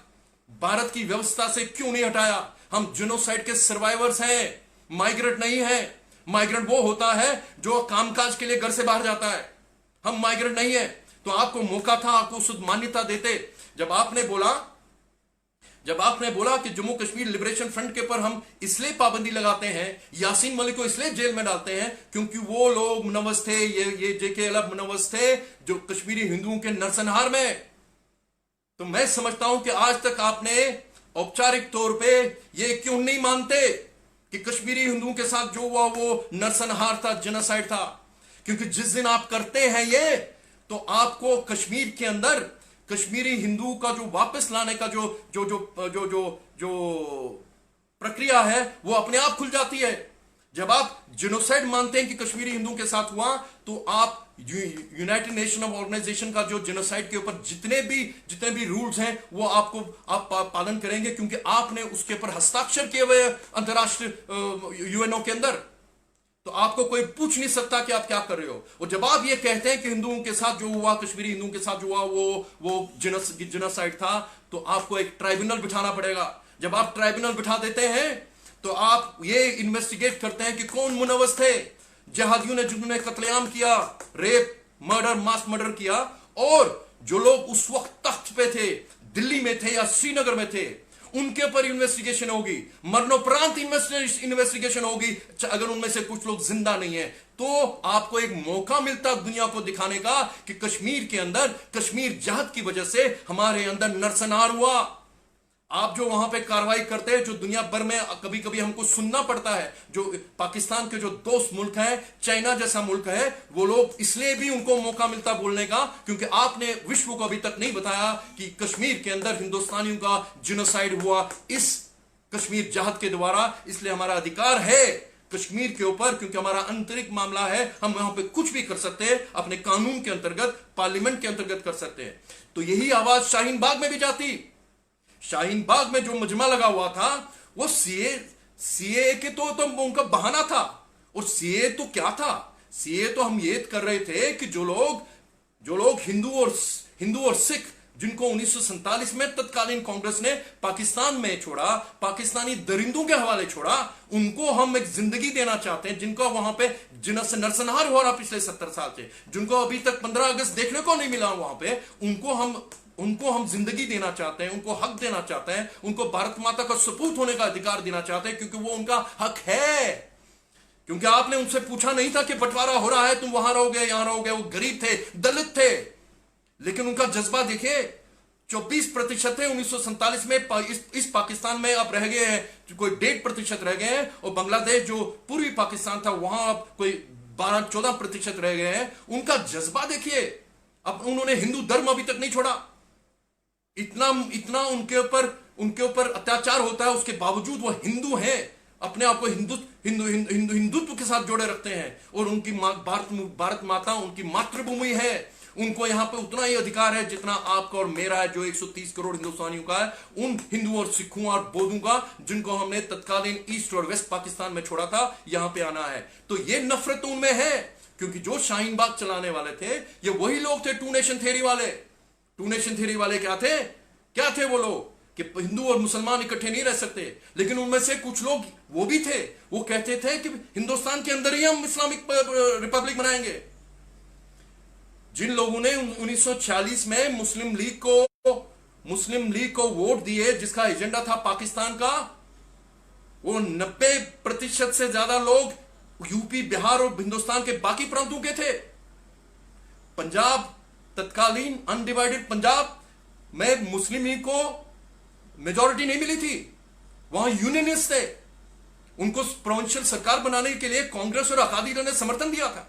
भारत की व्यवस्था से क्यों नहीं हटाया? हम जेनोसाइड के सर्वाइवर्स हैं, माइग्रेंट नहीं है। माइग्रेंट वो होता है जो कामकाज के लिए घर से बाहर जाता है, हम माइग्रेंट नहीं है। तो आपको मौका था, आपको उस मान्यता देते। जब आपने बोला कि जम्मू कश्मीर लिबरेशन फ्रंट के ऊपर हम इसलिए पाबंदी लगाते हैं, यासीन मलिक को इसलिए जेल में डालते हैं क्योंकि वो लोग मुनव्वस थे, ये JK मुनव्वस थे जो कश्मीरी हिंदुओं के नरसंहार में। तो मैं समझता हूं कि आज तक आपने औपचारिक तौर पे ये क्यों नहीं मानते कि कश्मीरी हिंदुओं के साथ जो हुआ वो नरसंहार था, जेनोसाइड था। क्योंकि जिस दिन आप करते हैं ये, तो आपको कश्मीर के अंदर कश्मीरी हिंदू का जो वापस लाने का जो जो जो जो जो जो प्रक्रिया है वो अपने आप खुल जाती है। जब आप जेनोसाइड मानते हैं कि कश्मीरी हिंदुओं के साथ हुआ, तो आप यूनाइटेड नेशन ऑफ ऑर्गेनाइजेशन का जो जेनोसाइड के ऊपर जितने भी रूल्स हैं वो आप पालन करेंगे, क्योंकि आपने उसके ऊपर हस्ताक्षर किए हुए अंतर्राष्ट्रीय UNO के अंदर। तो आपको कोई पूछ नहीं सकता कि आप क्या कर रहे हो। और जब आप ये कहते हैं कि हिंदुओं के साथ जो हुआ, कश्मीरी हिंदुओं के साथ जो हुआ वो जेनोसाइड था, तो आपको एक ट्राइब्यूनल बिठाना पड़ेगा। जब आप ट्राइब्यूनल बिठा देते हैं तो आप ये इन्वेस्टिगेट करते हैं कि कौन मुनव्वस थे, जिहादियों ने जिन्होंने कत्लेआम किया, रेप, मर्डर, मास मर्डर किया, और जो लोग उस वक्त तख्त पे थे, दिल्ली में थे या श्रीनगर में थे, उनके ऊपर इन्वेस्टिगेशन होगी, मरणोपरांत इन्वेस्टिगेशन होगी। अगर उनमें से कुछ लोग जिंदा नहीं है, तो आपको एक मौका मिलता दुनिया को दिखाने का कि कश्मीर के अंदर कश्मीर जहद की वजह से हमारे अंदर नरसंहार हुआ। आप जो वहां पे कार्रवाई करते हैं, जो दुनिया भर में कभी कभी हमको सुनना पड़ता है, जो पाकिस्तान के जो दोस्त मुल्क है, चाइना जैसा मुल्क है, वो लोग इसलिए भी उनको मौका मिलता बोलने का क्योंकि आपने विश्व को अभी तक नहीं बताया कि कश्मीर के अंदर हिंदुस्तानियों का जिनोसाइड हुआ इस कश्मीर जहद के द्वारा। इसलिए हमारा अधिकार है कश्मीर के ऊपर, क्योंकि हमारा आंतरिक मामला है, हम वहां पे कुछ भी कर सकते हैं, अपने कानून के अंतर्गत, पार्लियामेंट के अंतर्गत कर सकते हैं। तो यही आवाज शाहीन बाग में भी जाती। शाहीन बाग में जो मजमा लगा हुआ था वो सीए के तो उनका बहाना था। और सीए तो क्या था? सीए तो हम ये कर रहे थे कि जो लोग हिंदू और सिख जिनको 1947 में तत्कालीन कांग्रेस ने पाकिस्तान में छोड़ा, पाकिस्तानी दरिंदों के हवाले छोड़ा, उनको हम एक जिंदगी देना चाहते हैं, जिनको वहां पे नरसंहार हो रहा पिछले 70 साल से, जिनको अभी तक 15 अगस्त देखने को नहीं मिला वहां पे, उनको हम जिंदगी देना चाहते हैं, उनको हक देना चाहते हैं, उनको भारत माता का सपूत होने का अधिकार देना चाहते हैं, क्योंकि वो उनका हक है। क्योंकि आपने उनसे पूछा नहीं था कि बंटवारा हो रहा है, तुम वहां रहोगे, यहां रहोगे। वो गरीब थे, दलित थे, लेकिन उनका जज्बा देखिए। 24% है 1947 में इस पाकिस्तान में अब रह गए हैं, कोई 1.5% रह गए हैं। और बांग्लादेश जो पूर्वी पाकिस्तान था, वहां अब कोई 12-14% रह गए हैं। उनका जज्बा देखिए। अब उन्होंने हिंदू धर्म अभी तक नहीं छोड़ा। इतना उनके ऊपर अत्याचार होता है, उसके बावजूद वो हिंदू हैं, अपने आप को हिंदुत्व के साथ जोड़े रखते हैं। और उनकी भारत माता उनकी मातृभूमि है। उनको यहां पे उतना ही अधिकार है जितना आपका और मेरा है, जो 130 करोड़ हिंदुस्तानियों का है, उन हिंदुओं और सिखों और बौद्धों का, जिनको हमने तत्कालीन ईस्ट और वेस्ट पाकिस्तान में छोड़ा था, यहां पे आना है। तो ये नफरत उनमें है, क्योंकि जो शाहीन बाग चलाने वाले थे, ये वही लोग थे टू नेशन थ्योरी वाले। टू नेशन थ्योरी वाले क्या थे वो लोग कि हिंदू और मुसलमान इकट्ठे नहीं रह सकते। लेकिन उनमें से कुछ लोग वो भी थे, वो कहते थे कि हिंदुस्तान के अंदर ही हम इस्लामिक रिपब्लिक बनाएंगे। जिन लोगों ने 1946 में मुस्लिम लीग को वोट दिए, जिसका एजेंडा था पाकिस्तान का, वो 90% से ज्यादा लोग यूपी, बिहार और हिंदुस्तान के बाकी प्रांतों के थे। पंजाब, तत्कालीन अनडिवाइडेड पंजाब में मुस्लिम लीग को मेजॉरिटी नहीं मिली थी, वहां यूनियनिस्ट थे। उनको प्रोविंशियल सरकार बनाने के लिए कांग्रेस और अकाली ने समर्थन दिया था।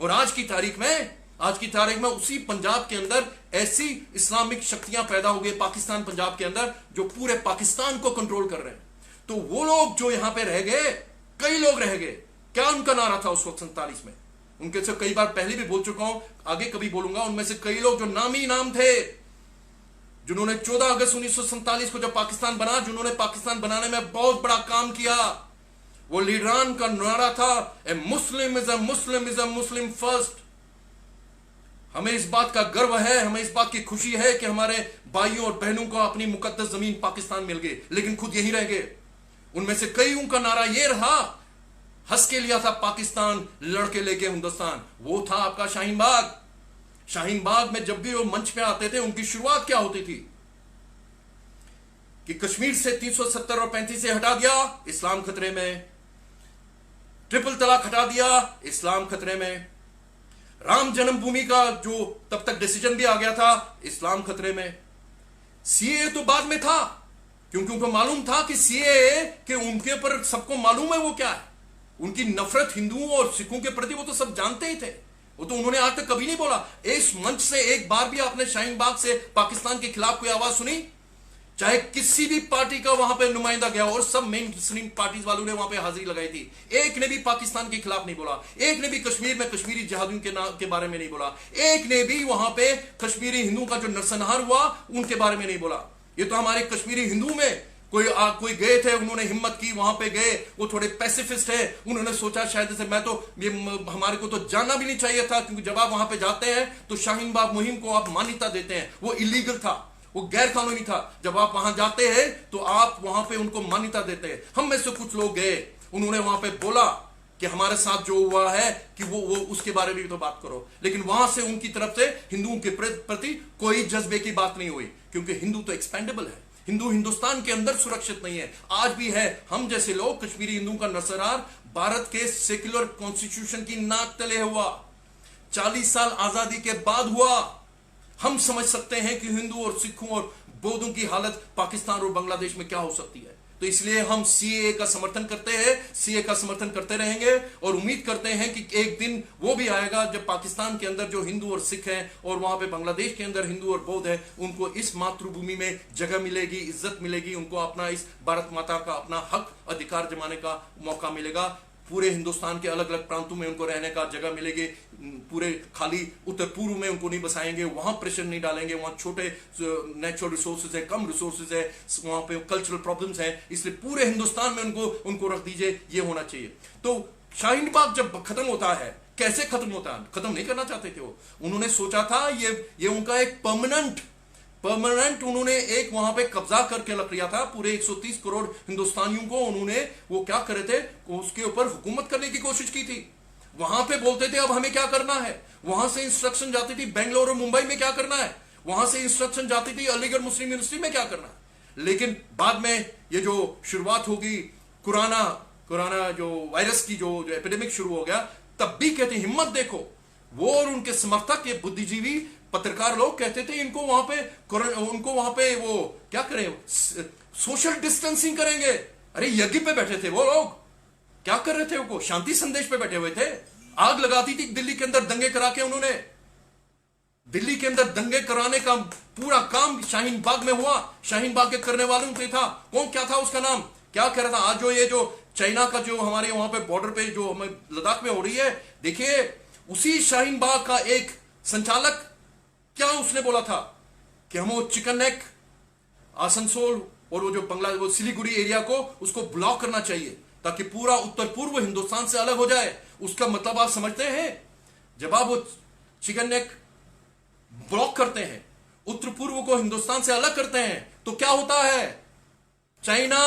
और आज की तारीख में उसी पंजाब के अंदर ऐसी इस्लामिक शक्तियां पैदा हो गई, पाकिस्तान पंजाब के अंदर, जो पूरे पाकिस्तान को कंट्रोल कर रहे हैं। तो वो लोग जो यहां पे रह गए, कई लोग रह गए। क्या उनका नारा था उस वक्त 47 में? उनके से कई बार पहले भी बोल चुका हूं, आगे कभी बोलूंगा। उनमें से कई लोग जो नामी नाम थे, जिन्होंने 14 अगस्त 1947 को जब पाकिस्तान बना, जिन्होंने पाकिस्तान बनाने में बहुत बड़ा काम किया, वो लीडरान का नारा था, ए Muslim is a Muslim first. हमें इस बात का गर्व है, हमें इस बात की खुशी है कि हमारे भाइयों और बहनों को अपनी मुकद्दस जमीन पाकिस्तान मिल गई, लेकिन खुद यही रह गए। उनमें से कईयों का नारा यह रहा, हंस के लिया था पाकिस्तान, लड़के लेके हिंदुस्तान, वो था आपका शाहीन बाग। शाहीन बाग में जब भी वो मंच पे आते थे, उनकी शुरुआत क्या होती थी कि कश्मीर से 370 और 35 से हटा दिया, इस्लाम खतरे में। ट्रिपल तलाक हटा दिया, इस्लाम खतरे में। राम जन्मभूमि का जो तब तक डिसीजन भी आ गया था, इस्लाम खतरे में। सीए तो बाद में था, क्योंकि उनको मालूम था कि सीए के उनके ऊपर सबको मालूम है वो क्या है। उनकी नफरत हिंदुओं और सिखों के प्रति वो तो सब जानते ही थे। वो तो उन्होंने आज तक कभी नहीं बोला। इस मंच से एक बार भी आपने शाहीन बाग से पाकिस्तान के खिलाफ कोई आवाज सुनी? चाहे किसी भी पार्टी का वहां पे नुमाइंदा गया, और सब मेन स्ट्रीम पार्टीज वालों ने वहां पे हाजिरी लगाई थी, एक ने भी पाकिस्तान के खिलाफ नहीं बोला। एक ने भी कश्मीर में कश्मीरी जिहादियों के बारे में नहीं बोला। एक ने भी वहां पे कश्मीरी हिंदुओं का जो नरसंहार हुआ उनके बारे में नहीं बोला। ये तो हमारे कश्मीरी हिंदू में कोई गए थे, उन्होंने हिम्मत की, वहां पे गए, वो थोड़े पैसिफिस्ट है, उन्होंने सोचा शायद से मैं तो ये हमारे को तो जाना भी नहीं चाहिए था, क्योंकि जब आप वहां पे जाते हैं तो शाहीन बाग मुहिम को आप मान्यता देते हैं। वो इलीगल था, वो गैर कानूनी था। जब आप वहां जाते हैं तो आप वहां पे उनको मान्यता देते हैं। हम में से कुछ लोग गए, उन्होंने वहां पे बोला कि हमारे साथ जो हुआ है कि वो उसके बारे में भी तो बात करो, लेकिन वहां से उनकी तरफ से हिंदुओं के प्रति कोई जज्बे की बात नहीं हुई, क्योंकि हिंदू तो एक्सपेंडेबल है। हिंदू हिंदुस्तान के अंदर सुरक्षित नहीं है, आज भी है। हम जैसे लोग, कश्मीरी हिंदुओं का नरसंहार भारत के सेक्युलर कॉन्स्टिट्यूशन की नाक तले हुआ, 40 साल आजादी के बाद हुआ। हम समझ सकते हैं कि हिंदू और सिखों और बौद्धों की हालत पाकिस्तान और बांग्लादेश में क्या हो सकती है। तो इसलिए हम सीए का समर्थन करते हैं, सीए का समर्थन करते रहेंगे, और उम्मीद करते हैं कि एक दिन वो भी आएगा जब पाकिस्तान के अंदर जो हिंदू और सिख हैं, और वहां पे बांग्लादेश के अंदर हिंदू और बौद्ध हैं, उनको इस मातृभूमि में जगह मिलेगी, इज्जत मिलेगी, उनको अपना इस भारत माता का अपना हक अधिकार जमाने का मौका मिलेगा। पूरे हिंदुस्तान के अलग अलग प्रांतों में उनको रहने का जगह मिलेगी। पूरे खाली उत्तर पूर्व में उनको नहीं बसाएंगे, वहां प्रेशर नहीं डालेंगे। वहां छोटे नेचुरल रिसोर्सेज है, कम रिसोर्सेज है, वहां पे कल्चरल प्रॉब्लम्स हैं, इसलिए पूरे हिंदुस्तान में उनको रख दीजिए, ये होना चाहिए। तो शाहीन बाग जब खत्म होता है, कैसे खत्म होता है? खत्म नहीं करना चाहते थे वो, उन्होंने सोचा था ये उनका एक परमानेंट उन्होंने एक वहां पे कब्जा करके रख लिया था। पूरे 130 करोड़ हिंदुस्तानियों को उन्होंने वो क्या करे थे, उसके ऊपर हुकूमत करने की कोशिश की थी। वहां पे बोलते थे अब हमें क्या करना है, वहां से इंस्ट्रक्शन जाती थी बेंगलोर और मुंबई में क्या करना है, वहां से इंस्ट्रक्शन जाती थी अलीगढ़ मुस्लिम यूनिवर्सिटी में क्या करना है। लेकिन बाद में ये जो शुरुआत होगी कोरोना जो वायरस की जो एपिडेमिक शुरू हो गया, तब भी कहते हिम्मत देखो, वो और उनके समर्थक, ये बुद्धिजीवी पत्रकार लोग कहते थे उनको वहां पे वो क्या करें, सोशल डिस्टेंसिंग करेंगे। अरे यज्ञ पे बैठे थे वो लोग, क्या कर रहे थे? वो शांति संदेश पे बैठे हुए थे। आग लगाती थी दिल्ली के अंदर दंगे करा के, उन्होंने दिल्ली के अंदर दंगे कराने का पूरा काम शाहीन बाग में हुआ। शाहीन बाग के करने वालों पे था, कौन क्या था उसका नाम, क्या कह रहा था? आज ये जो चाइना का जो हमारे वहां पे बॉर्डर पे जो हमें लद्दाख में हो रही है, देखिए उसी शाहीन बाग का एक संचालक, क्या उसने बोला था कि हम वो चिकन नेक, आसनसोल और वो जो वो सिलीगुड़ी एरिया को उसको ब्लॉक करना चाहिए, ताकि पूरा उत्तर पूर्व हिंदुस्तान से अलग हो जाए। उसका मतलब आप समझते हैं? जब आप वो चिकन नेक ब्लॉक करते हैं, उत्तर पूर्व को हिंदुस्तान से अलग करते हैं, तो क्या होता है? चाइना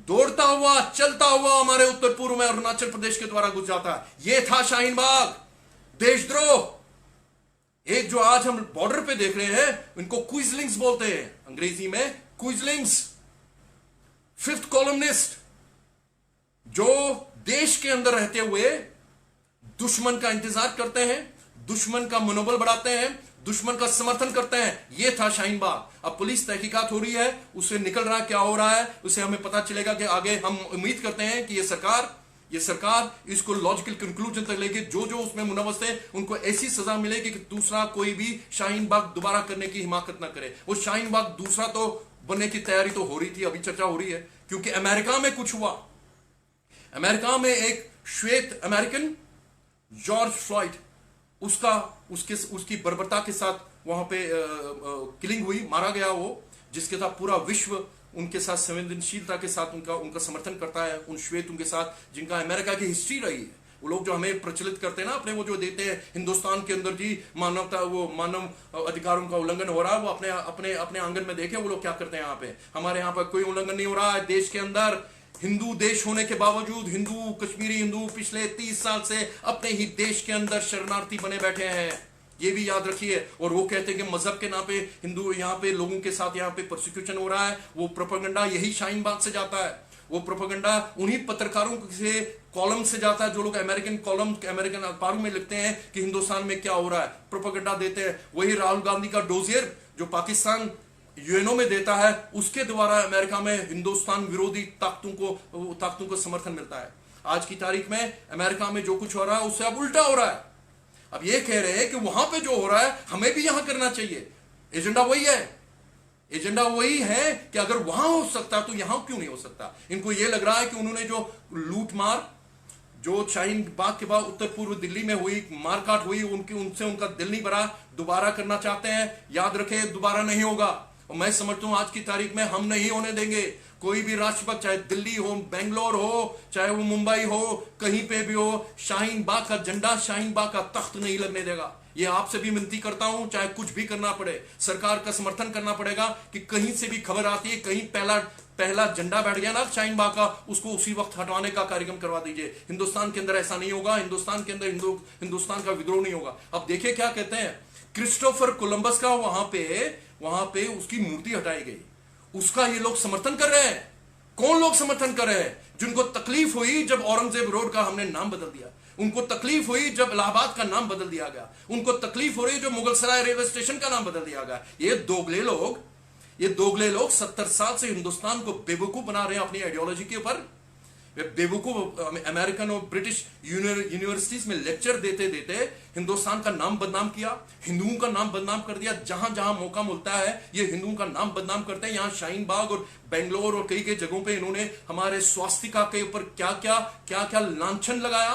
दौड़ता हुआ चलता हुआ हमारे उत्तर पूर्व में अरुणाचल प्रदेश के द्वारा घुस जाता है। यह था शाहीन बाग, देशद्रोह। एक जो आज हम बॉर्डर पे देख रहे हैं, इनको क्विजलिंग्स बोलते हैं, अंग्रेजी में क्विजलिंग्स, फिफ्थ कॉलमनिस्ट, जो देश के अंदर रहते हुए दुश्मन का इंतजार करते हैं, दुश्मन का मनोबल बढ़ाते हैं, दुश्मन का समर्थन करते हैं। यह था शाहीन बाग। अब पुलिस तहकीकात हो रही है, उससे निकल रहा क्या हो रहा है, उससे हमें पता चलेगा कि आगे हम उम्मीद करते हैं कि ये सरकार इसको लॉजिकल कंक्लूजन तक लेके जो उसमें मुनव्वस थे उनको ऐसी सजा मिलेगी कि दूसरा कोई भी शाहीन बाग दोबारा करने की हिमाकत ना करे। वो शाहीन बाग दूसरा तो बनने की तैयारी तो हो रही थी, अभी चर्चा हो रही है, क्योंकि अमेरिका में कुछ हुआ। अमेरिका में एक श्वेत अमेरिकन जॉर्ज फ्लॉयड, उसकी बर्बरता के साथ वहां पे किलिंग हुई, मारा गया वो, जिसके साथ पूरा विश्व उनके साथ संवेदनशीलता के साथ उनका समर्थन करता है, उन श्वेतों के साथ जिनका अमेरिका की हिस्ट्री रही है। वो लोग जो हमें प्रचलित करते हैं ना, अपने वो जो देते हैं हिंदुस्तान के अंदर जी मानव अधिकारों का उल्लंघन हो रहा है, वो अपने आंगन में देखे वो लोग क्या करते हैं। यहाँ पे हमारे यहाँ पर कोई उल्लंघन नहीं हो रहा है। देश के अंदर हिंदू देश होने के बावजूद कश्मीरी हिंदू पिछले 30 साल से अपने ही देश के अंदर शरणार्थी बने बैठे हैं। ये भी याद रखिए। और वो कहते हैं कि मजहब के नाम पे हिंदू यहाँ पे लोगों के साथ यहाँ पे प्रोसिक्यूशन हो रहा है, वो प्रोपेगेंडा यही शाहीन बाग से जाता है। वो प्रोपेगेंडा उन्हीं पत्रकारों से कॉलम से जाता है जो लोग अमेरिकन कॉलम अमेरिकन अखबारों में लिखते हैं कि हिंदुस्तान में क्या हो रहा है, प्रोपेगेंडा देते हैं। वही राहुल गांधी का डोजियर जो पाकिस्तान यूएनओ में देता है, उसके द्वारा अमेरिका में हिंदुस्तान विरोधी ताकतों को समर्थन मिलता है। आज की तारीख में अमेरिका में जो कुछ हो रहा है उससे अब उल्टा हो रहा है। अब ये कह रहे हैं कि वहां पे जो हो रहा है हमें भी यहां करना चाहिए। एजेंडा वही है, एजेंडा वही है कि अगर वहां हो सकता तो यहां क्यों नहीं हो सकता। इनको ये लग रहा है कि उन्होंने जो लूट मार जो शाहीन बाग के बाद उत्तर पूर्व दिल्ली में हुई, मारकाट हुई, उनसे उनका दिल नहीं भरा, दोबारा करना चाहते हैं। याद रखें, दोबारा नहीं होगा। और मैं समझता हूं आज की तारीख में हम नहीं होने देंगे। कोई भी राष्ट्रपति, चाहे दिल्ली हो, बेंगलोर हो, चाहे वो मुंबई हो, कहीं पे भी हो, शाहीन बाग का झंडा, शाहीन बाग का तख्त नहीं लगने देगा। ये आपसे भी विनती करता हूं, चाहे कुछ भी करना पड़े, सरकार का समर्थन करना पड़ेगा कि कहीं से भी खबर आती है, कहीं पहला झंडा बैठ गया ना शाहीन बाग का, उसको उसी वक्त हटवाने का कार्यक्रम करवा दीजिए। हिंदुस्तान के अंदर ऐसा नहीं होगा। हिंदुस्तान के अंदर हिंदुस्तान का विद्रोह नहीं होगा। अब देखिए क्या कहते हैं, क्रिस्टोफर कोलंबस का वहां पे उसकी मूर्ति हटाई गई, उसका ये लोग समर्थन कर रहे हैं। कौन लोग समर्थन कर रहे हैं? जिनको तकलीफ हुई जब औरंगजेब रोड का हमने नाम बदल दिया, उनको तकलीफ हुई जब इलाहाबाद का नाम बदल दिया गया, उनको तकलीफ हो रही है जो मुगलसराय रेलवे स्टेशन का नाम बदल दिया गया। ये दोगले लोग 70 साल से हिंदुस्तान को बेवकूफ बना रहे हैं अपनी आइडियोलॉजी के ऊपर। बेवकूफ अमेरिकन और ब्रिटिश यूनिवर्सिटीज में लेक्चर देते देते हिंदुस्तान का नाम बदनाम किया, हिंदुओं का नाम बदनाम कर दिया। जहां जहां मौका मिलता है ये हिंदुओं का नाम बदनाम करते हैं। यहां शाहीन बाग और बेंगलोर और कई जगहों पे इन्होंने हमारे स्वास्तिका के ऊपर क्या क्या लांछन लगाया,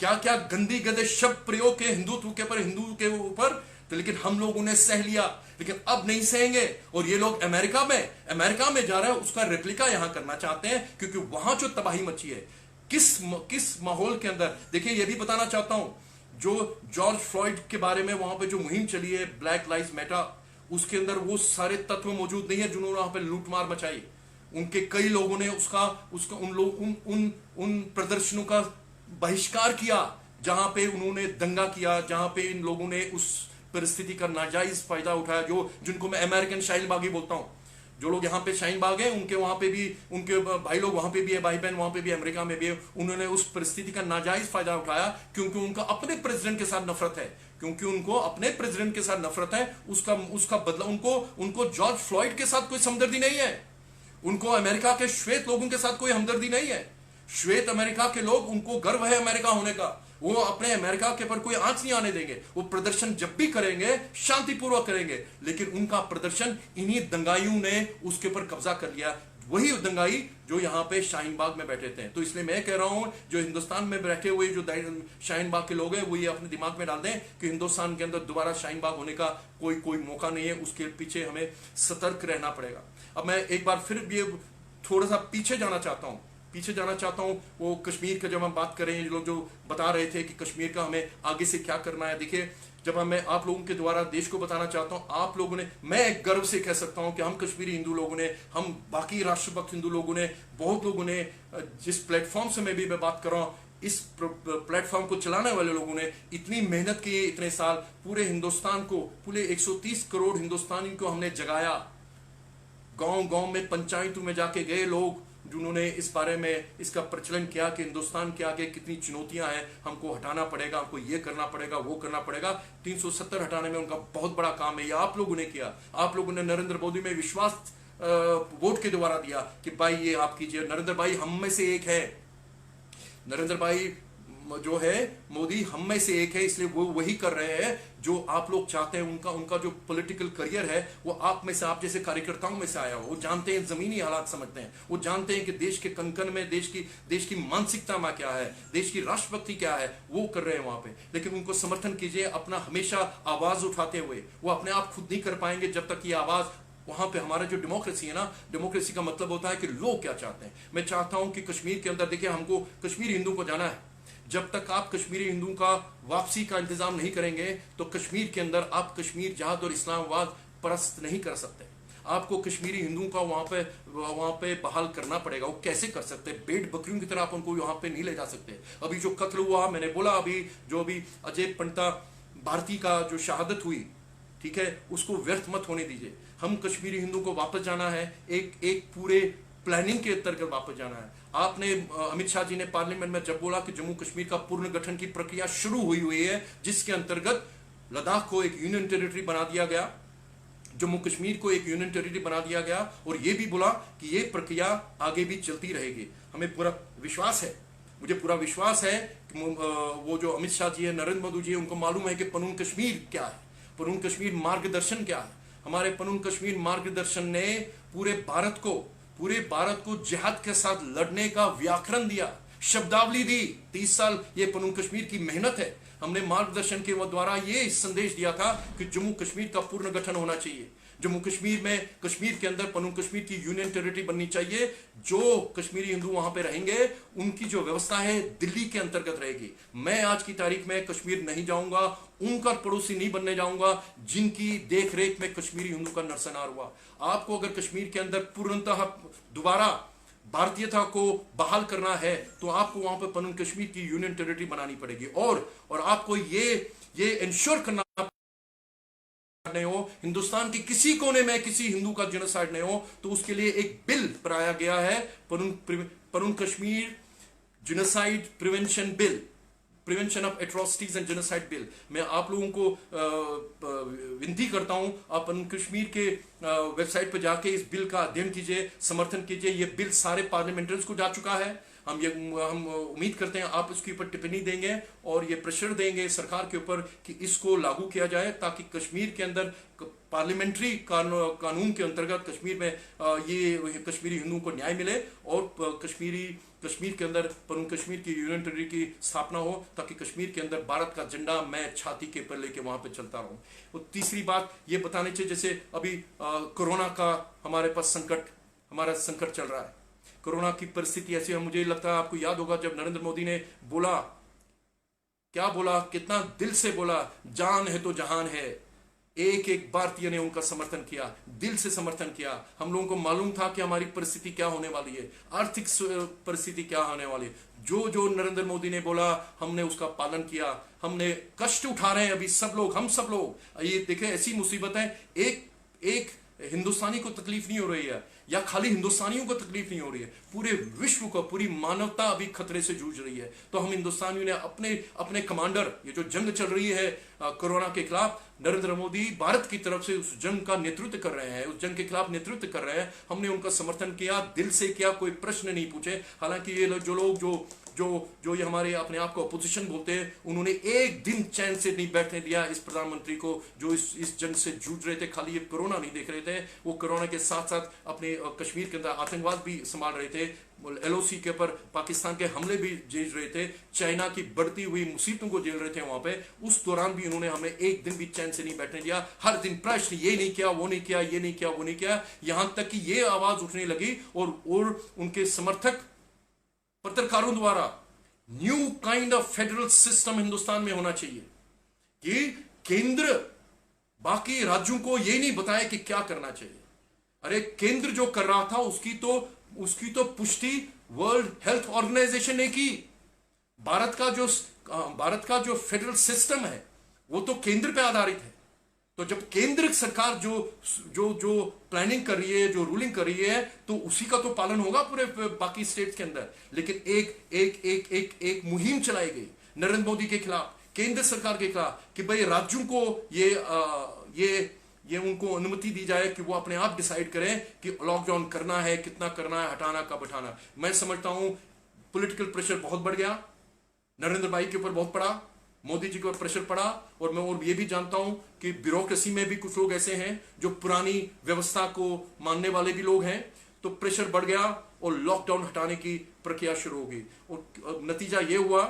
क्या क्या गंदी गंदे शब्द प्रयोग के हिंदू के ऊपर। तो लेकिन हम लोगों ने सह लिया, लेकिन अब नहीं सहेंगे। और ये लोग अमेरिका में जा रहे हैं, उसका रेप्लिका यहां करना चाहते हैं, क्योंकि वहां जो तबाही मची है, किस माहौल के अंदर। देखिए ये भी बताना चाहता हूं, जो जॉर्ज फ्लॉयड के बारे में वहां पे जो मुहिम चली है, ब्लैक लाइव्स मैटर, उसके अंदर वो सारे तत्व मौजूद नहीं है जिन्होंने वहां पे लूटमार मचाई। उनके कई लोगों ने उन प्रदर्शनों का बहिष्कार किया जहां पे उन्होंने दंगा किया, जहां पे इन लोगों ने उस परिस्थिति का नाजायज फायदा उठाया, जिनको मैं अमेरिकन शाहीन बागी बोलता हूं। जो लोग यहाँ पे शाहीन बाग है, उनके वहां पे भी उनके भाई लोग वहां पे भी है, भाई बहन वहां पे भी, अमेरिका में भी है। उन्होंने उस परिस्थिति का नाजायज फायदा उठाया क्योंकि उनका अपने प्रेसिडेंट के साथ नफरत है, क्योंकि उनको अपने प्रेसिडेंट के साथ नफरत है। उसका बदला उनको जॉर्ज फ्लॉयड के साथ कोई हमदर्दी नहीं है, उनको अमेरिका के श्वेत लोगों के साथ कोई हमदर्दी नहीं है। श्वेत अमेरिका के लोग, उनको गर्व है अमेरिका होने का, वो अपने अमेरिका के पर कोई आंच नहीं आने देंगे। वो प्रदर्शन जब भी करेंगे शांतिपूर्वक करेंगे, लेकिन उनका प्रदर्शन इन्हीं दंगाइयों ने उसके ऊपर कब्जा कर लिया। वही दंगाई जो यहाँ पे शाहीन बाग में बैठे थे। तो इसलिए मैं कह रहा हूं, जो हिंदुस्तान में बैठे हुए जो शाहीन बाग के लोग हैं, वो ये अपने दिमाग में डाल दें कि हिंदुस्तान के अंदर दोबारा शाहीन बाग होने का कोई मौका नहीं है। उसके पीछे हमें सतर्क रहना पड़ेगा। अब मैं एक बार फिर ये थोड़ा सा पीछे जाना चाहता हूं। वो कश्मीर का जब हम बात करें, लोग जो बता रहे थे कि कश्मीर का हमें आगे से क्या करना है। देखिए, जब मैं आप लोगों के द्वारा देश को बताना चाहता हूं, आप लोगों ने, मैं एक गर्व से कह सकता हूं कि हम कश्मीरी हिंदू लोगों ने, हम बाकी राष्ट्रभक्त हिंदू लोगों ने, बहुत लोगों ने, जिस प्लेटफॉर्म से मैं बात कर रहा हूं, इस प्लेटफॉर्म को चलाने वाले लोगों ने इतनी मेहनत की, इतने साल पूरे हिंदुस्तान को, पूरे 130 करोड़ हिंदुस्तानी को हमने जगाया। गांव में पंचायतों में जाके गए लोग जिन्होंने इस बारे में इसका प्रचलन किया कि हिंदुस्तान के आगे कितनी चुनौतियां हैं, हमको हटाना पड़ेगा, हमको ये करना पड़ेगा, वो करना पड़ेगा। 370 हटाने में उनका बहुत बड़ा काम है। ये आप लोगों ने किया। आप लोगों ने नरेंद्र मोदी में विश्वास वोट के द्वारा दिया कि भाई ये आप कीजिए। नरेंद्र भाई हम में से एक है, नरेंद्र भाई जो है मोदी हम में से एक है, इसलिए वो वही कर रहे हैं जो आप लोग चाहते हैं। उनका जो पॉलिटिकल करियर है वो आप में से, आप जैसे कार्यकर्ताओं में से आया हो। वो जानते हैं, जमीनी हालात समझते हैं, वो जानते हैं कि देश के कंकन में देश की मानसिकता में क्या है, देश की राष्ट्रभक्ति क्या है, वो कर रहे हैं वहां पे। लेकिन उनको समर्थन कीजिए अपना हमेशा आवाज उठाते हुए। वो अपने आप खुद नहीं कर पाएंगे जब तक ये आवाज वहां पे। हमारा जो डेमोक्रेसी है ना, डेमोक्रेसी का मतलब होता है कि लोग क्या चाहते हैं। मैं चाहता हूं कि कश्मीर के अंदर, देखिए, हमको कश्मीरी हिंदू को जाना है। जब तक आप कश्मीरी हिंदू का वापसी का इंतजाम नहीं करेंगे तो कश्मीर के अंदर आप कश्मीर जहाद और इस्लामाबाद परस्त नहीं कर सकते। आपको कश्मीरी हिंदुओं का वहां पे बहाल करना पड़ेगा। वो कैसे कर सकते हैं? भेड़ बकरियों की तरह आप उनको वहां पे नहीं ले जा सकते। अभी जो कत्ल हुआ, मैंने बोला, अभी जो अजय पंटा भारती का जो शहादत हुई, ठीक है, उसको व्यर्थ मत होने दीजिए। हम कश्मीरी हिंदू को वापस जाना है, एक एक पूरे प्लानिंग के अंतर्गत वापस जाना है। आपने अमित शाह जी ने पार्लियामेंट में जब बोला कि जम्मू कश्मीर का पुनर्गठन की प्रक्रिया शुरू हुई है, जिसके अंतर्गत लद्दाख को एक यूनियन टेरिटरी बना दिया गया, जम्मू कश्मीर को एक यूनियन टेरिटरी बना दिया गया, और यह भी बोला कि यह प्रक्रिया आगे भी चलती रहेगी। हमें पूरा विश्वास है, मुझे पूरा विश्वास है कि वो जो अमित शाह जी है, नरेंद्र मोदी जी है, उनको मालूम है कि पनून कश्मीर क्या है, पनून कश्मीर मार्गदर्शन क्या है। हमारे पनून कश्मीर मार्गदर्शन ने पूरे भारत को जिहाद के साथ लड़ने का व्याकरण दिया, शब्दावली दी। 30 साल ये पनून कश्मीर की मेहनत है। हमने मार्गदर्शन के द्वारा ये संदेश दिया था कि जम्मू कश्मीर का पूर्ण गठन होना चाहिए, जम्मू कश्मीर में, कश्मीर के अंदर पनून कश्मीर की यूनियन टेरिटरी बननी चाहिए। जो कश्मीरी हिंदू वहां पे रहेंगे, उनकी जो व्यवस्था है दिल्ली के अंतर्गत रहेगी। मैं आज की तारीख में कश्मीर नहीं जाऊंगा, उनका पड़ोसी नहीं बनने जाऊंगा जिनकी देख रेख में कश्मीरी हिंदू का नरसंहार हुआ। आपको अगर कश्मीर के अंदर पूर्णतः दोबारा भारतीयता को बहाल करना है, तो आपको वहां पर पनून कश्मीर की यूनियन टेरिटरी बनानी पड़ेगी। और आपको ये इंश्योर करना नहीं हो हिंदुस्तान के किसी कोने में किसी हिंदू का जेनोसाइड नहीं हो, तो उसके लिए एक बिल बनाया गया है, Panun Kashmir genocide prevention bill, prevention of atrocities and genocide bill. मैं आप लोगों को विनती करता हूं, आप पनून कश्मीर के वेबसाइट पर जाके इस बिल का अध्ययन कीजिए, समर्थन कीजिए। यह बिल सारे पार्लियामेंटरियंस को जा चुका है। हम उम्मीद करते हैं आप इसके ऊपर टिप्पणी देंगे और ये प्रेशर देंगे सरकार के ऊपर कि इसको लागू किया जाए, ताकि कश्मीर के अंदर पार्लियामेंट्री कानून के अंतर्गत कश्मीर में ये कश्मीरी हिंदुओं को न्याय मिले और कश्मीर के अंदर पनून कश्मीर की यूनियन टेरिटरी की स्थापना हो, ताकि कश्मीर के अंदर भारत का झंडा मैं छाती के ऊपर लेके वहां पे चलता रहूं। और तीसरी बात ये बतानी चाहिए, जैसे अभी कोरोना का हमारे पास हमारा संकट चल रहा है। कोरोना की परिस्थिति ऐसी है, मुझे लगता है आपको याद होगा जब नरेंद्र मोदी ने बोला, क्या बोला, कितना दिल से बोला, जान है तो जहान है। एक एक भारतीय ने उनका समर्थन किया, दिल से समर्थन किया। हम लोगों को मालूम था कि हमारी परिस्थिति क्या होने वाली है, आर्थिक परिस्थिति क्या होने वाली है। जो नरेंद्र मोदी ने बोला, हमने उसका पालन किया। हमने कष्ट उठा रहे हैं अभी सब लोग, हम सब लोग। ये देखें, ऐसी मुसीबत है, एक हिंदुस्तानी को तकलीफ नहीं हो रही है, या खाली हिंदुस्तानियों को तकलीफ नहीं हो रही है, पूरे विश्व को, पूरी मानवता अभी खतरे से जूझ रही है। तो हम हिंदुस्तानियों ने अपने कमांडर, ये जो जंग चल रही है कोरोना के खिलाफ, नरेंद्र मोदी भारत की तरफ से उस जंग का नेतृत्व कर रहे हैं, उस जंग के खिलाफ नेतृत्व कर रहे हैं। हमने उनका समर्थन किया, दिल से किया, कोई प्रश्न नहीं पूछे। हालांकि ये जो लोग जो ये हमारे अपने आप को अपोजिशन बोलते हैं, उन्होंने एक दिन चैन से नहीं बैठने दिया इस प्रधानमंत्री को, जो इस जंग से जूझ रहे थे। खाली ये कोरोना नहीं देख रहे थे, वो कोरोना के साथ साथ अपने कश्मीर के अंदर आतंकवाद भी संभाल रहे थे, LOC के ऊपर पाकिस्तान के हमले भी झेल रहे थे, चाइना की बढ़ती हुई मुसीबतों को झेल रहे थे वहां पे। उस दौरान भी उन्होंने हमें एक दिन भी चैन से नहीं बैठने दिया। हर दिन प्रश्न, ये नहीं किया, वो नहीं किया, ये नहीं किया, वो नहीं किया, यहां तक कि ये आवाज उठने लगी और उनके समर्थक पत्रकारों द्वारा new kind of federal system Hindustan में होना चाहिए, कि केंद्र बाकी राज्यों को यह नहीं बताए कि क्या करना चाहिए। अरे केंद्र जो कर रहा था उसकी तो पुष्टि वर्ल्ड हेल्थ ऑर्गेनाइजेशन ने की। भारत का जो फेडरल सिस्टम है वो तो केंद्र पे आधारित है। तो जब केंद्र सरकार जो प्लानिंग कर रही है, जो रूलिंग कर रही है, तो उसी का तो पालन होगा पूरे बाकी स्टेट्स के अंदर। लेकिन एक मुहिम चलाई गई नरेंद्र मोदी के खिलाफ, केंद्र सरकार के खिलाफ, कि भाई राज्यों को ये उनको अनुमति दी जाए कि वो अपने आप डिसाइड करें कि लॉकडाउन करना है, कितना करना है, हटाना, कब हटाना। मैं समझता हूं पॉलिटिकल प्रेशर बहुत बढ़ गया, नरेंद्र भाई के ऊपर बहुत पड़ा, मोदी जी को प्रेशर पड़ा। और मैं और ये भी जानता हूं कि ब्यूरोक्रेसी में भी कुछ लोग ऐसे हैं जो पुरानी व्यवस्था को मानने वाले भी लोग हैं। तो प्रेशर बढ़ गया और लॉकडाउन हटाने की प्रक्रिया शुरू हो गई। और नतीजा ये हुआ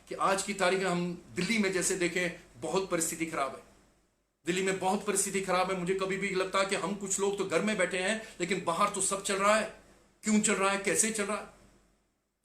कि आज की तारीख में हम दिल्ली में जैसे देखें, बहुत परिस्थिति खराब है। दिल्ली में बहुत परिस्थिति खराब है। मुझे कभी भी लगता है कि हम कुछ लोग तो घर में बैठे हैं, लेकिन बाहर तो सब चल रहा है। क्यों चल रहा है, कैसे चल रहा है,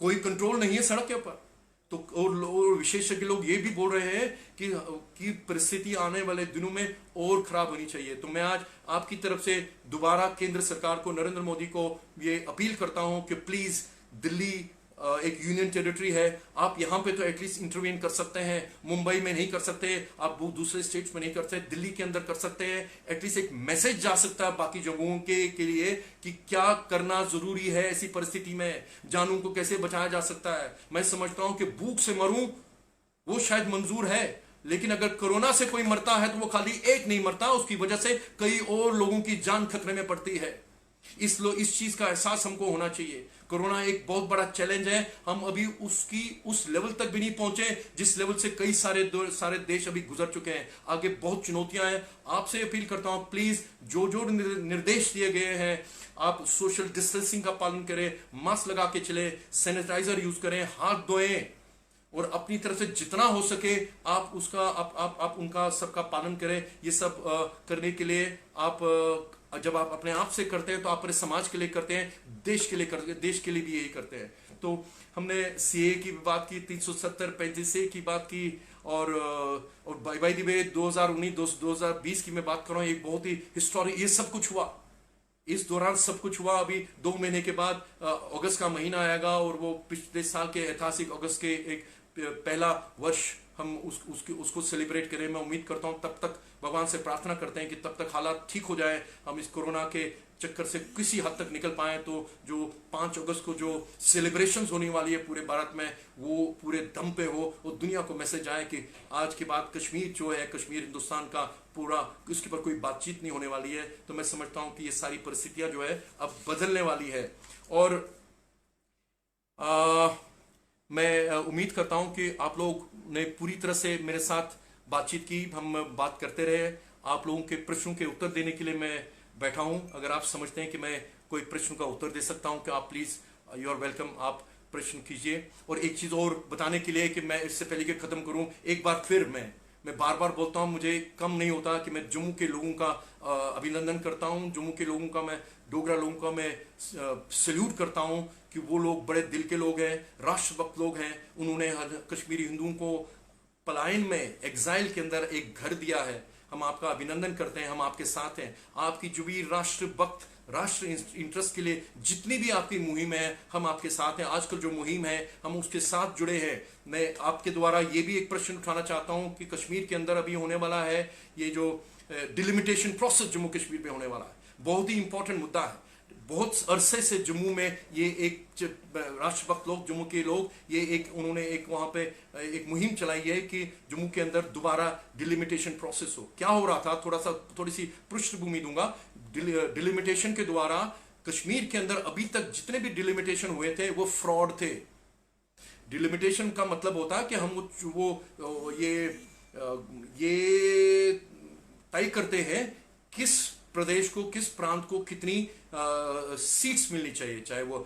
कोई कंट्रोल नहीं है सड़क के ऊपर। तो और विशेषज्ञ लोग ये भी बोल रहे हैं कि परिस्थिति आने वाले दिनों में और खराब होनी चाहिए। तो मैं आज आपकी तरफ से दोबारा केंद्र सरकार को, नरेंद्र मोदी को ये अपील करता हूं कि प्लीज दिल्ली एक यूनियन टेरिटरी है, आप यहाँ पे तो एटलीस्ट इंटरवेन कर सकते हैं। मुंबई में नहीं कर सकते, आप वो दूसरे स्टेट्स में नहीं कर सकते, दिल्ली के अंदर कर सकते हैं। एटलीस्ट एक मैसेज जा सकता है बाकी जगहों के लिए कि क्या करना जरूरी है ऐसी परिस्थिति में, जानों को कैसे बचाया जा सकता है। मैं समझता हूं कि भूख से मरूं वो शायद मंजूर है, लेकिन अगर कोरोना से कोई मरता है तो वो खाली एक नहीं मरता, उसकी वजह से कई और लोगों की जान खतरे में पड़ती है। इस चीज का एहसास हमको होना चाहिए। कोरोना एक बहुत बड़ा चैलेंज है, हम अभी उस लेवल तक भी नहीं पहुंचे जिस लेवल से कई सारे देश अभी गुजर चुके हैं। आगे बहुत चुनौतियां हैं। आपसे अपील करता हूं, प्लीज जो निर्देश दिए गए हैं, आप सोशल डिस्टेंसिंग का पालन करें, मास्क लगा के चले, सैनिटाइजर यूज करें, हाथ धोएं, और अपनी तरफ से जितना हो सके आप उनका सबका पालन करें। ये सब करने के लिए जब आप अपने आप से करते हैं तो आप अपने समाज के लिए करते हैं, देश के लिए भी यही करते हैं। तो हमने सीए की बात की, 370 35 की बात की, और बाय द वे 2019-2020 की मैं बात कर रहा हूँ। एक बहुत ही हिस्टोरिक ये सब कुछ हुआ, इस दौरान सब कुछ हुआ। अभी 2 महीने के बाद अगस्त का महीना आएगा और वो पिछले साल के ऐतिहासिक अगस्त के एक पहला वर्ष हम उसको सेलिब्रेट करें। मैं उम्मीद करता हूं तब तक भगवान से प्रार्थना करते हैं कि तब तक हालात ठीक हो जाए, हम इस कोरोना के चक्कर से किसी हद तक निकल पाए। तो जो 5 अगस्त को जो सेलिब्रेशंस होने वाली है पूरे भारत में, वो पूरे दम पे हो, वो दुनिया को मैसेज आए कि आज के बाद कश्मीर जो है, कश्मीर हिंदुस्तान का पूरा, इसके पर कोई बातचीत नहीं होने वाली है। तो मैं समझता हूं कि ये सारी परिस्थितियां जो है अब बदलने वाली है। और मैं उम्मीद करता हूं कि आप लोग ने पूरी तरह से मेरे साथ बातचीत की, हम बात करते रहे। आप लोगों के प्रश्नों के उत्तर देने के लिए मैं बैठा हूं। अगर आप समझते हैं कि मैं कोई प्रश्न का उत्तर दे सकता हूं कि आप प्लीज, यू आर वेलकम, आप प्रश्न कीजिए। और एक चीज और बताने के लिए कि मैं इससे पहले कि खत्म करूं, एक बार फिर मैं बार बार बोलता हूं, मुझे कम नहीं होता कि मैं जम्मू के लोगों का अभिनंदन करता हूं, जम्मू के लोगों का, मैं डोगरा लोगों का मैं सल्यूट करता हूं कि वो लोग बड़े दिल के लोग हैं, राष्ट्रभक्त लोग हैं। उन्होंने कश्मीरी हिंदुओं को पलायन में, एग्जाइल के अंदर एक घर दिया है। हम आपका अभिनंदन करते हैं, हम आपके साथ हैं। आपकी जो भी राष्ट्रभक्त, राष्ट्र इंटरेस्ट के लिए जितनी भी आपकी मुहिम है, हम आपके साथ हैं। आजकल जो मुहिम है, हम उसके साथ जुड़े हैं। मैं आपके द्वारा ये भी एक प्रश्न उठाना चाहता हूं कि कश्मीर के अंदर अभी होने वाला है ये जो डिलिमिटेशन प्रोसेस जम्मू कश्मीर में होने वाला है, बहुत ही इंपॉर्टेंट मुद्दा है। बहुत अरसे से जम्मू में ये एक राष्ट्रभक्त लोग, जम्मू के लोग, उन्होंने एक वहां पे एक मुहिम चलाई है कि जम्मू के अंदर दोबारा डिलिमिटेशन प्रोसेस हो। क्या हो रहा था, थोड़ी सी पृष्ठभूमि दूंगा। डिलिमिटेशन के द्वारा कश्मीर के अंदर अभी तक जितने भी डिलिमिटेशन हुए थे वो फ्रॉड थे। डिलिमिटेशन का मतलब होता है कि हम ये तय करते हैं किस प्रदेश को, किस प्रांत को कितनी सीट्स मिलनी चाहिए, चाहे वो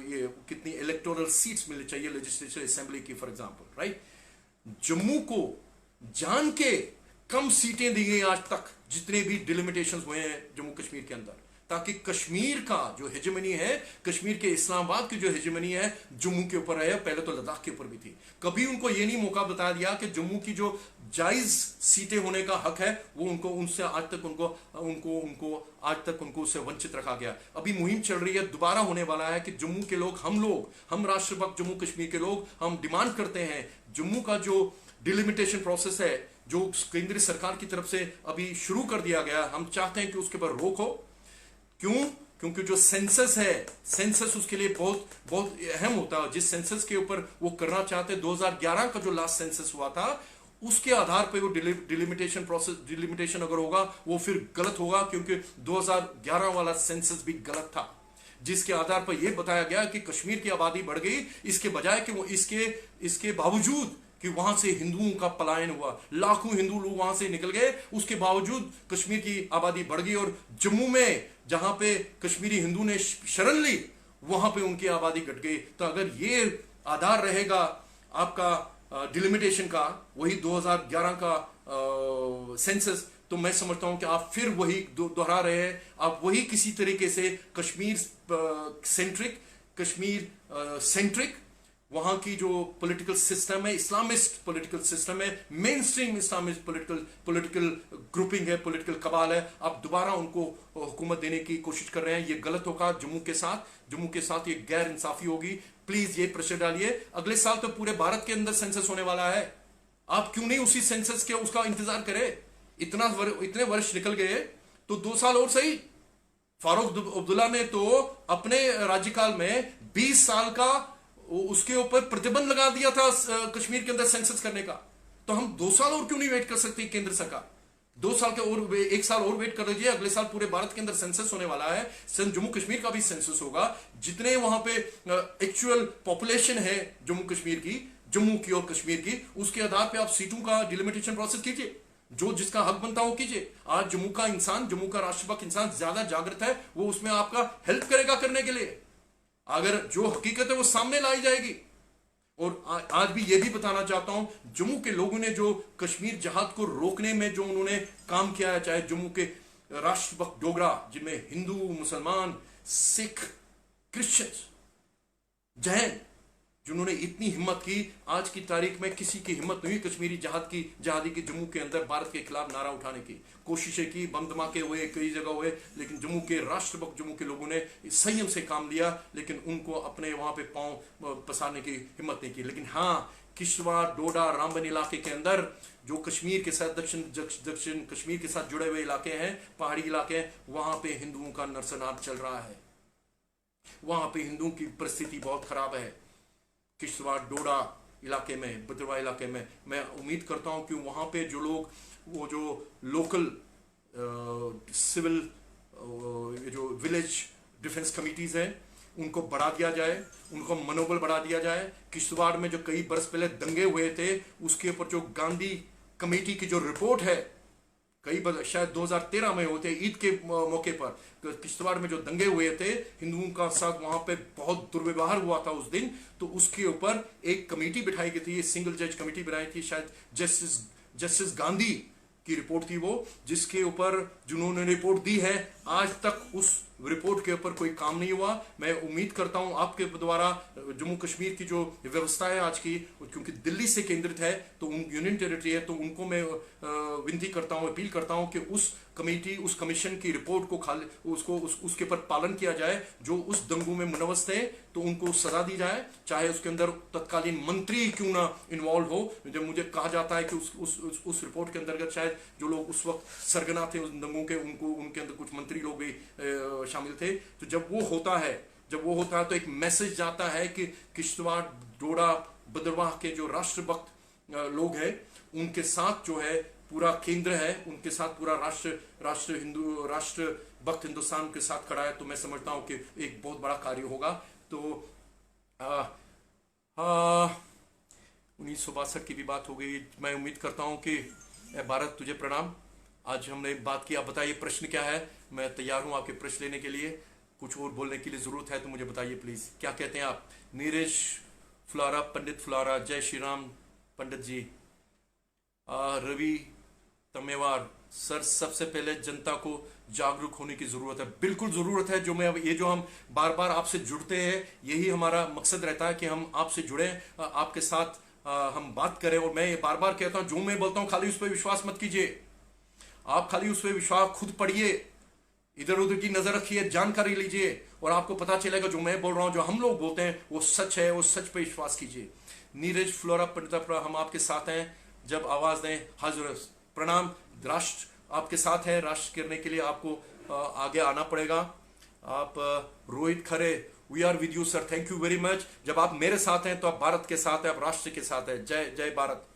ये कितनी इलेक्टोरल सीट्स मिलनी चाहिए लेजिस्लेटिव असेंबली की, फॉर एग्जांपल, राइट। जम्मू को जान के कम सीटें दी गई आज तक जितने भी डिलिमिटेशंस हुए हैं जम्मू कश्मीर के अंदर, ताकि कश्मीर का जो हेजेमनी है, कश्मीर के इस्लामाबाद की जो हेजेमनी है, जम्मू के ऊपर है। पहले तो लद्दाख के ऊपर भी थी। कभी उनको ये नहीं मौका बता दिया कि जम्मू की जो जायज सीटें होने का हक है वो उनको, उनसे आज तक उनको उससे वंचित रखा गया। अभी मुहिम चल रही है, दोबारा होने वाला है कि जम्मू के लोग, हम राष्ट्रभक्त जम्मू कश्मीर के लोग, हम डिमांड करते हैं जम्मू का जो डिलिमिटेशन प्रोसेस है, जो केंद्रीय सरकार की तरफ से अभी शुरू कर दिया गया, हम चाहते हैं कि उसके ऊपर रोक हो। क्यों? क्योंकि जो सेंसस है, सेंसस उसके लिए बहुत बहुत अहम होता है। जिस सेंसस के ऊपर वो करना चाहते, 2011 का जो लास्ट सेंसस हुआ था, उसके आधार पर वो डिलिमिटेशन प्रोसेस, डिलिमिटेशन अगर होगा वो फिर गलत होगा, क्योंकि 2011 वाला सेंसस भी गलत था, जिसके आधार पर यह बताया गया कि कश्मीर की आबादी बढ़ गई, इसके बजाय कि वो इसके बावजूद कि वहां से हिंदुओं का पलायन हुआ, लाखों हिंदू लोग वहां से निकल गए, उसके बावजूद कश्मीर की आबादी बढ़ गई। और जम्मू में जहां पे कश्मीरी हिंदू ने शरण ली, वहां पे उनकी आबादी घट गई। तो अगर ये आधार रहेगा आपका डिलिमिटेशन का, वही 2011 का सेंसस, तो मैं समझता हूं कि आप फिर वही दोहरा रहे हैं। आप वही किसी तरीके से कश्मीर सेंट्रिक वहां की जो पॉलिटिकल सिस्टम है, इस्लामिस्ट पॉलिटिकल सिस्टम है, main stream Islamist political grouping है, पॉलिटिकल कबाल है, आप दोबारा उनको हुकूमत देने की कोशिश कर रहे हैं। ये गलत होगा जम्मू के साथ ये गैर इंसाफी होगी। प्लीज ये प्रेशर डालिए। अगले साल तो पूरे भारत के अंदर सेंसस होने वाला है, आप क्यों नहीं उसी सेंसस के उसका इंतजार करें? इतने वर्ष निकल गए तो 2 साल और सही। फारूक अब्दुल्ला ने तो अपने राज्यकाल में 20 साल का उसके ऊपर प्रतिबंध लगा दिया था कश्मीर के अंदर सेंसस करने का। तो हम 2 साल और क्यों नहीं वेट कर सकते? केंद्र सरकार 2 साल के और 1 साल और वेट कर लीजिए। अगले साल पूरे भारत के अंदर सेंसस होने वाला है। जम्मू कश्मीर का भी सेंसस होगा। जितने वहां पे एक्चुअल पॉपुलेशन है जम्मू की और कश्मीर की, उसके आधार पे आप सीटों का डिलिमिटेशन प्रोसेस कीजिए, जो जिसका हक बनता हो कीजिए। आज जम्मू का राष्ट्रभक्त इंसान ज्यादा जागृत है, वो उसमें आपका हेल्प करेगा करने के लिए। अगर जो हकीकत है वो सामने लाई जाएगी। और आज भी ये भी बताना चाहता हूं, जम्मू के लोगों ने जो कश्मीर जहाद को रोकने में जो उन्होंने काम किया है, चाहे जम्मू के राष्ट्रभक्त डोगरा, जिनमें हिंदू, मुसलमान, सिख, क्रिश्चियंस, जैन, जिन्होंने इतनी हिम्मत की, आज की तारीख में किसी की हिम्मत नहीं कश्मीरी जहादी की जम्मू के अंदर भारत के खिलाफ नारा उठाने की। कोशिशें की, बम धमाके हुए, कई जगह हुए, लेकिन जम्मू के राष्ट्रभक्त जम्मू के लोगों ने संयम से काम लिया, लेकिन उनको अपने वहां पे पांव पसारने की हिम्मत नहीं की। लेकिन हाँ, किश्तवाड़, डोडा, रामबन इलाके के अंदर जो कश्मीर के साथ दक्षिण कश्मीर के साथ जुड़े हुए इलाके हैं, पहाड़ी इलाके हैं, वहां पे हिंदुओं का नरसंहार चल रहा है। वहां पे हिंदुओं की परिस्थिति बहुत खराब है। किश्तवाड़, डोडा इलाके में, बदरवा इलाके में, मैं उम्मीद करता हूं कि वहां पे जो लोग, वो जो लोकल सिविल जो विलेज डिफेंस कमिटीज हैं, उनको बढ़ा दिया जाए, उनको मनोबल बढ़ा दिया जाए। किश्तवाड़ में जो कई बरस पहले दंगे हुए थे, उसके ऊपर जो गांधी कमेटी की जो रिपोर्ट है, शायद 2013 में होते, ईद के मौके पर किश्तवाड़ में जो दंगे हुए थे, हिंदुओं का साथ वहां पे बहुत दुर्व्यवहार हुआ था उस दिन, तो उसके ऊपर एक कमेटी बिठाई गई थी, सिंगल जज कमेटी बनाई थी, शायद जस्टिस गांधी की रिपोर्ट थी वो, जिसके ऊपर जिन्होंने रिपोर्ट दी है, आज तक उस रिपोर्ट के ऊपर कोई काम नहीं हुआ। मैं उम्मीद करता हूं आपके द्वारा जम्मू कश्मीर की जो व्यवस्था है आज की, क्योंकि दिल्ली से केंद्रित है, तो यूनियन टेरिटरी है, तो उनको मैं विनती करता हूं, अपील करता हूं कि उस कमेटी, उस कमीशन की रिपोर्ट को उसके ऊपर पालन किया जाए। जो उस दंगों में मुलव्वस थे, तो उनको सजा दी जाए, चाहे उसके अंदर तत्कालीन मंत्री क्यों ना इन्वॉल्व हो। जब मुझे कहा जाता है कि उस रिपोर्ट के अंतर्गत शायद जो लोग उस वक्त सरगना थे उस दंगों के, उनके अंदर कुछ मंत्री लोग भी शामिल थे। तो जब वो होता है तो एक मैसेज जाता है कि किश्तवाड़, डोडा, भद्रवाह के जो राष्ट्रभक्त लोग हैं, उनके साथ जो है पूरा केंद्र है, उनके साथ पूरा राष्ट्रभक्त हिंदुस्तान के साथ खड़ा है। तो मैं समझता हूं कि एक बहुत बड़ा कार्य होगा। तो 1962 की भी बात हो गई। मैं उम्मीद करता हूं कि भारत तुझे प्रणाम। आज हमने बात की, आप बताइए प्रश्न क्या है। मैं तैयार हूं आपके प्रश्न लेने के लिए। कुछ और बोलने के लिए जरूरत है तो मुझे बताइए प्लीज, क्या कहते हैं आप? नीरज फुलारा, पंडित फुलारा, जय श्री राम पंडित जी। रवि तमेवार सर, सबसे पहले जनता को जागरूक होने की जरूरत है। बिल्कुल जरूरत है। जो हम बार बार आपसे जुड़ते हैं, यही हमारा मकसद रहता है कि हम आपसे जुड़े, आपके साथ हम बात करें। और मैं ये बार बार कहता हूं, जो मैं बोलता हूं खाली उस पर विश्वास मत कीजिए, आप खाली उस पर विश्वास खुद पढ़िए, इधर उधर की नजर रखिए, जानकारी लीजिए, और आपको पता चलेगा जो मैं बोल रहा हूं, जो हम लोग बोलते हैं वो सच है, वो सच पे विश्वास कीजिए। नीरज फ्लोरा पंडित, हम आपके साथ हैं, जब आवाज दें हाजिर। प्रणाम। राष्ट्र आपके साथ है, राष्ट्र करने के लिए आपको आगे आना पड़ेगा। आप Rohit Khare, we are with you sir, thank you very much. जब आप मेरे साथ हैं तो आप भारत के साथ हैं, आप राष्ट्र के साथ हैं। जय जय भारत।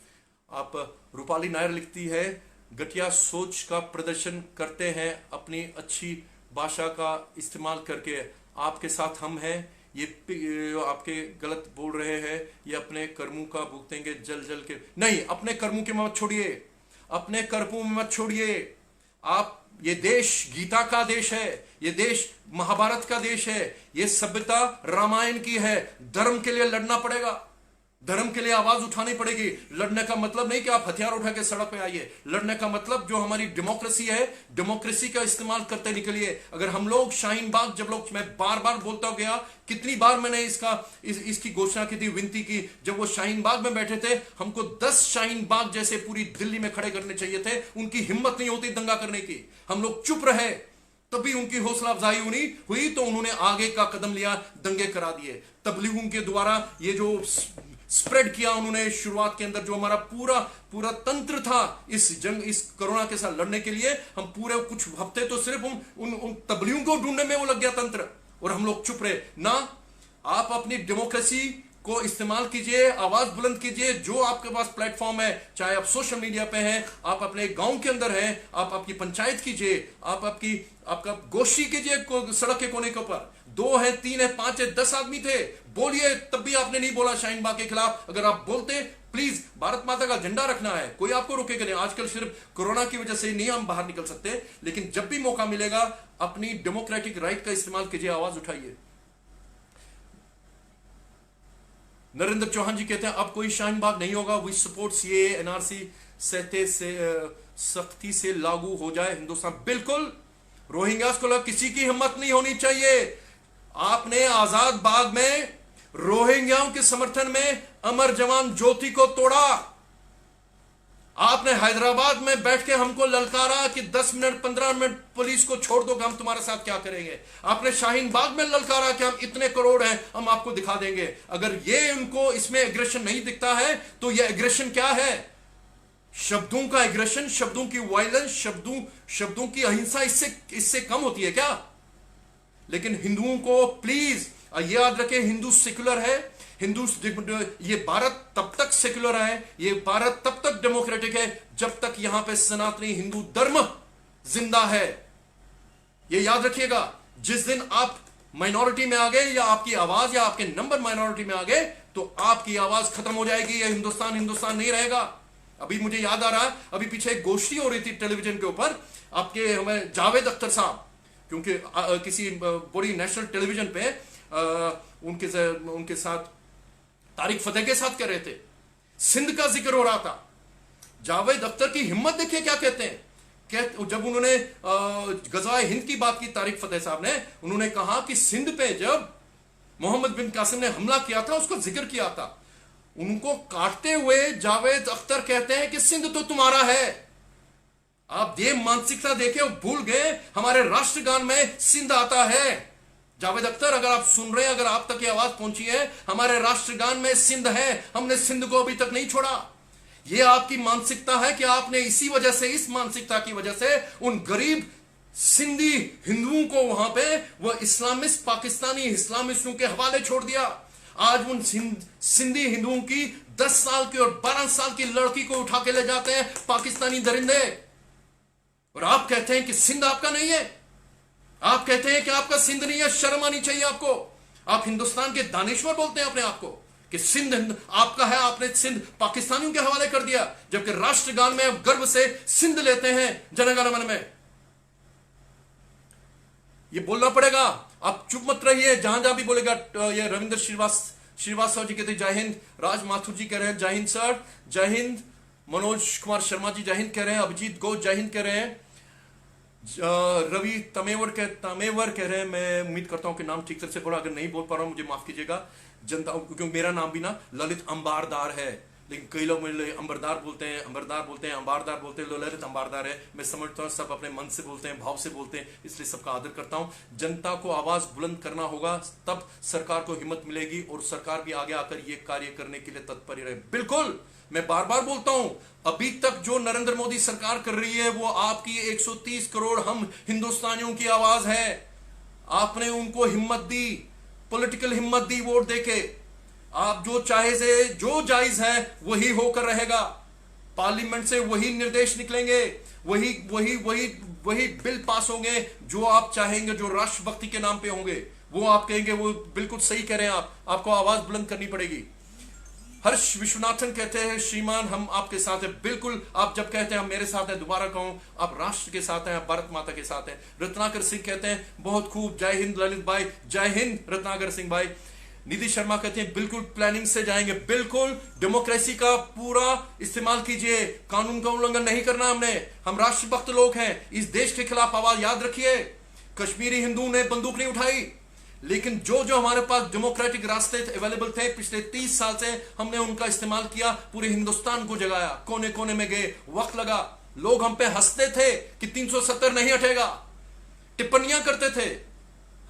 आप रूपाली नायर लिखती है, घटिया सोच का प्रदर्शन करते हैं अपनी अच्छी भाषा का इस्तेमाल करके, आपके साथ हम हैं। ये आपके गलत बोल रहे हैं, ये अपने कर्मों का भुगतेंगे जल जल के। नहीं, अपने कर्मों के मत छोड़िए, अपने कर्मों में मत छोड़िए। आप, ये देश गीता का देश है, ये देश महाभारत का देश है, ये सभ्यता रामायण की है। धर्म के लिए लड़ना पड़ेगा, धर्म के लिए आवाज उठानी पड़ेगी। लड़ने का मतलब नहीं कि आप हथियार उठा के सड़क पे आइए। लड़ने का मतलब जो हमारी डेमोक्रेसी है, डेमोक्रेसी का इस्तेमाल करते निकलिए। अगर हम लोग शाहीन बाग, जब लोग, मैं बार बार बोलता गया, कितनी बार मैंने इसकी घोषणा की थी, विनती की, जब वो शाहीन बाग में बैठे थे, हमको 10 शाहीन बाग जैसे पूरी दिल्ली में खड़े करने चाहिए थे। उनकी हिम्मत नहीं होती दंगा करने की, हम लोग चुप रहे, तभी उनकी हौसला अफजाई हुई तो उन्होंने आगे का कदम लिया, दंगे करा दिए। तबलीगों के द्वारा ये जो स्प्रेड किया उन्होंने शुरुआत के अंदर, जो हमारा पूरा तंत्र था इस कोरोना के साथ लड़ने के लिए, हम पूरे कुछ हफ्ते तो सिर्फ उन तबलीगों को ढूंढने में वो लग गया तंत्र, और हम लोग चुप रहे ना। आप अपनी डेमोक्रेसी को इस्तेमाल कीजिए, आवाज बुलंद कीजिए। जो आपके पास प्लेटफॉर्म है, चाहे आप सोशल मीडिया पे हैं, आप अपने गांव के अंदर हैं, आप आपकी पंचायत कीजिए, आप आपका गोष्ठी कीजिए सड़क के कोने के ऊपर। 2 है, 3 है, 5 है, 10 आदमी थे, बोलिए। तब भी आपने नहीं बोला शाहीन बाग के खिलाफ। अगर आप बोलते, प्लीज, भारत माता का झंडा रखना है, कोई आपको रोकेगा नहीं। आजकल सिर्फ कोरोना की वजह से नहीं हम बाहर निकल सकते, लेकिन जब भी मौका मिलेगा अपनी डेमोक्रेटिक राइट का इस्तेमाल कीजिए, आवाज उठाइए। नरेंद्र चौहान जी कहते हैं अब कोई शाहीन बाग नहीं होगा, वी सपोर्ट सीए, एनआरसी सख्ती से लागू हो जाए हिंदुस्तान। बिल्कुल, रोहिंग्यास को किसी की हिम्मत नहीं होनी चाहिए। आपने आजाद बाग में रोहिंग्याओं के समर्थन में अमर जवान ज्योति को तोड़ा। आपने हैदराबाद में बैठ के हमको ललकारा कि 10 मिनट 15 मिनट पुलिस को छोड़ दो कि हम तुम्हारे साथ क्या करेंगे। आपने शाहीन बाग में ललकारा कि हम इतने करोड़ हैं, हम आपको दिखा देंगे। अगर ये उनको इसमें एग्रेशन नहीं दिखता है तो ये एग्रेशन क्या है? शब्दों का एग्रेशन, शब्दों की वायलेंस, शब्दों की अहिंसा इससे कम होती है क्या? लेकिन हिंदुओं को प्लीज ये याद रखें, हिंदू सेक्युलर है, ये भारत तब तक सेक्युलर है, ये भारत तब तक डेमोक्रेटिक है जब तक यहां पे सनातनी हिंदू धर्म जिंदा है। ये याद रखिएगा। जिस दिन आप माइनॉरिटी में आ गए, या आपकी आवाज या आपके नंबर माइनॉरिटी में आ गए, तो आपकी आवाज खत्म हो जाएगी। ये हिंदुस्तान नहीं रहेगा। अभी मुझे याद आ रहा है, अभी पीछे एक गोष्ठी हो रही थी टेलीविजन के ऊपर, आपके हमें जावेद अख्तर साहब, क्योंकि किसी बड़ी नेशनल टेलीविजन पे उनके साथ तारिक फतेह के साथ कर रहे थे, सिंध का जिक्र हो रहा था। जावेद अख्तर की हिम्मत देखिए क्या कहते हैं। जब उन्होंने गज़वाए हिंद की बात की, तारिक फतेह साहब ने, उन्होंने कहा कि सिंध पे जब मोहम्मद बिन कासिम ने हमला किया था, उसको जिक्र किया था। उनको काटते हुए जावेद अख्तर कहते हैं कि सिंध तो तुम्हारा है। आप ये मानसिकता देखे, भूल गए हमारे राष्ट्रगान में सिंध आता है। जावेद अख्तर, अगर आप सुन रहे हैं, अगर आप तक ये आवाज पहुंची है, हमारे राष्ट्रगान में सिंध है। हमने सिंध को अभी तक नहीं छोड़ा। ये आपकी मानसिकता है कि आपने इसी वजह से, इस मानसिकता की वजह से उन गरीब सिंधी हिंदुओं को वहां पे वो इस्लामिस्ट, पाकिस्तानी इस्लामिस्टों के हवाले छोड़ दिया। आज उन सिंधी हिंदुओं की 10 साल की और 12 साल की लड़की को उठा के ले जाते हैं पाकिस्तानी दरिंदे, और आप कहते हैं कि सिंध आपका नहीं है। आप कहते हैं कि आपका सिंध नहीं है। शर्म आनी चाहिए आपको। आप हिंदुस्तान के दानिश्वर बोलते हैं अपने आप को कि सिंध आपका है। आपने सिंध पाकिस्तानियों के हवाले कर दिया, जबकि राष्ट्रगान में आप गर्व से सिंध लेते हैं जनगण मन में। ये बोलना पड़ेगा। आप चुप मत रहिए। जहां जहां भी बोलेगा, ये रविंद्र श्रीवास्तव जी कहते जय हिंद, राज माथुर जी कह रहे हैं जय हिंद सर, जय हिंद। मनोज कुमार शर्मा जी जय हिंद कह रहे हैं, अभिजीत घोष जय हिंद कह रहे हैं, रवि तमेवर कह रहे हैं। मैं उम्मीद करता हूं कि नाम ठीक तरह से बोला, अगर नहीं बोल पा रहा हूं मुझे माफ कीजिएगा जनता, क्योंकि मेरा नाम भी ना ललित अंबारदार है, लेकिन कई लोग मेरे अंबरदार बोलते हैं, अंबारदार बोलते हैं, ललित अंबारदार है। मैं समझता हूँ सब अपने मन से बोलते हैं, भाव से बोलते हैं, इसलिए सबका आदर करता हूँ। जनता को आवाज बुलंद करना होगा, तब सरकार को हिम्मत मिलेगी और सरकार भी आगे आकर ये कार्य करने के लिए तत्पर रहे। बिल्कुल, मैं बार बार बोलता हूं, अभी तक जो नरेंद्र मोदी सरकार कर रही है वो आपकी 130 करोड़ हम हिंदुस्तानियों की आवाज है। आपने उनको हिम्मत दी, पॉलिटिकल हिम्मत दी वोट देके। आप जो चाहे से, जो जायज है वही होकर रहेगा। पार्लियामेंट से वही निर्देश निकलेंगे, वही बिल पास होंगे जो आप चाहेंगे, जो राष्ट्रभक्ति के नाम पे होंगे, वो आप कहेंगे वो बिल्कुल सही कह रहे हैं। आपको आवाज बुलंद करनी पड़ेगी। हर्ष विश्वनाथन कहते हैं श्रीमान हम आपके साथ हैं। बिल्कुल, आप जब कहते हैं हम मेरे साथ हैं, दोबारा कहूं, आप राष्ट्र के साथ हैं, भारत माता के साथ हैं। रत्नाकर सिंह कहते हैं बहुत खूब, जय हिंद ललित भाई, जय हिंद रत्नाकर सिंह भाई। निधि शर्मा कहते हैं बिल्कुल प्लानिंग से जाएंगे। बिल्कुल डेमोक्रेसी का पूरा इस्तेमाल कीजिए, कानून का उल्लंघन नहीं करना हमने। हम राष्ट्रभक्त लोग हैं, इस देश के खिलाफ आवाज याद रखिए। कश्मीरी हिंदू ने बंदूक नहीं उठाई, लेकिन जो जो हमारे पास डेमोक्रेटिक रास्ते अवेलेबल थे पिछले 30 साल से, हमने उनका इस्तेमाल किया, पूरे हिंदुस्तान को जगाया, कोने कोने में गए, वक्त लगा। लोग हम पे हंसते थे कि 370 नहीं हटेगा, टिप्पणियां करते थे।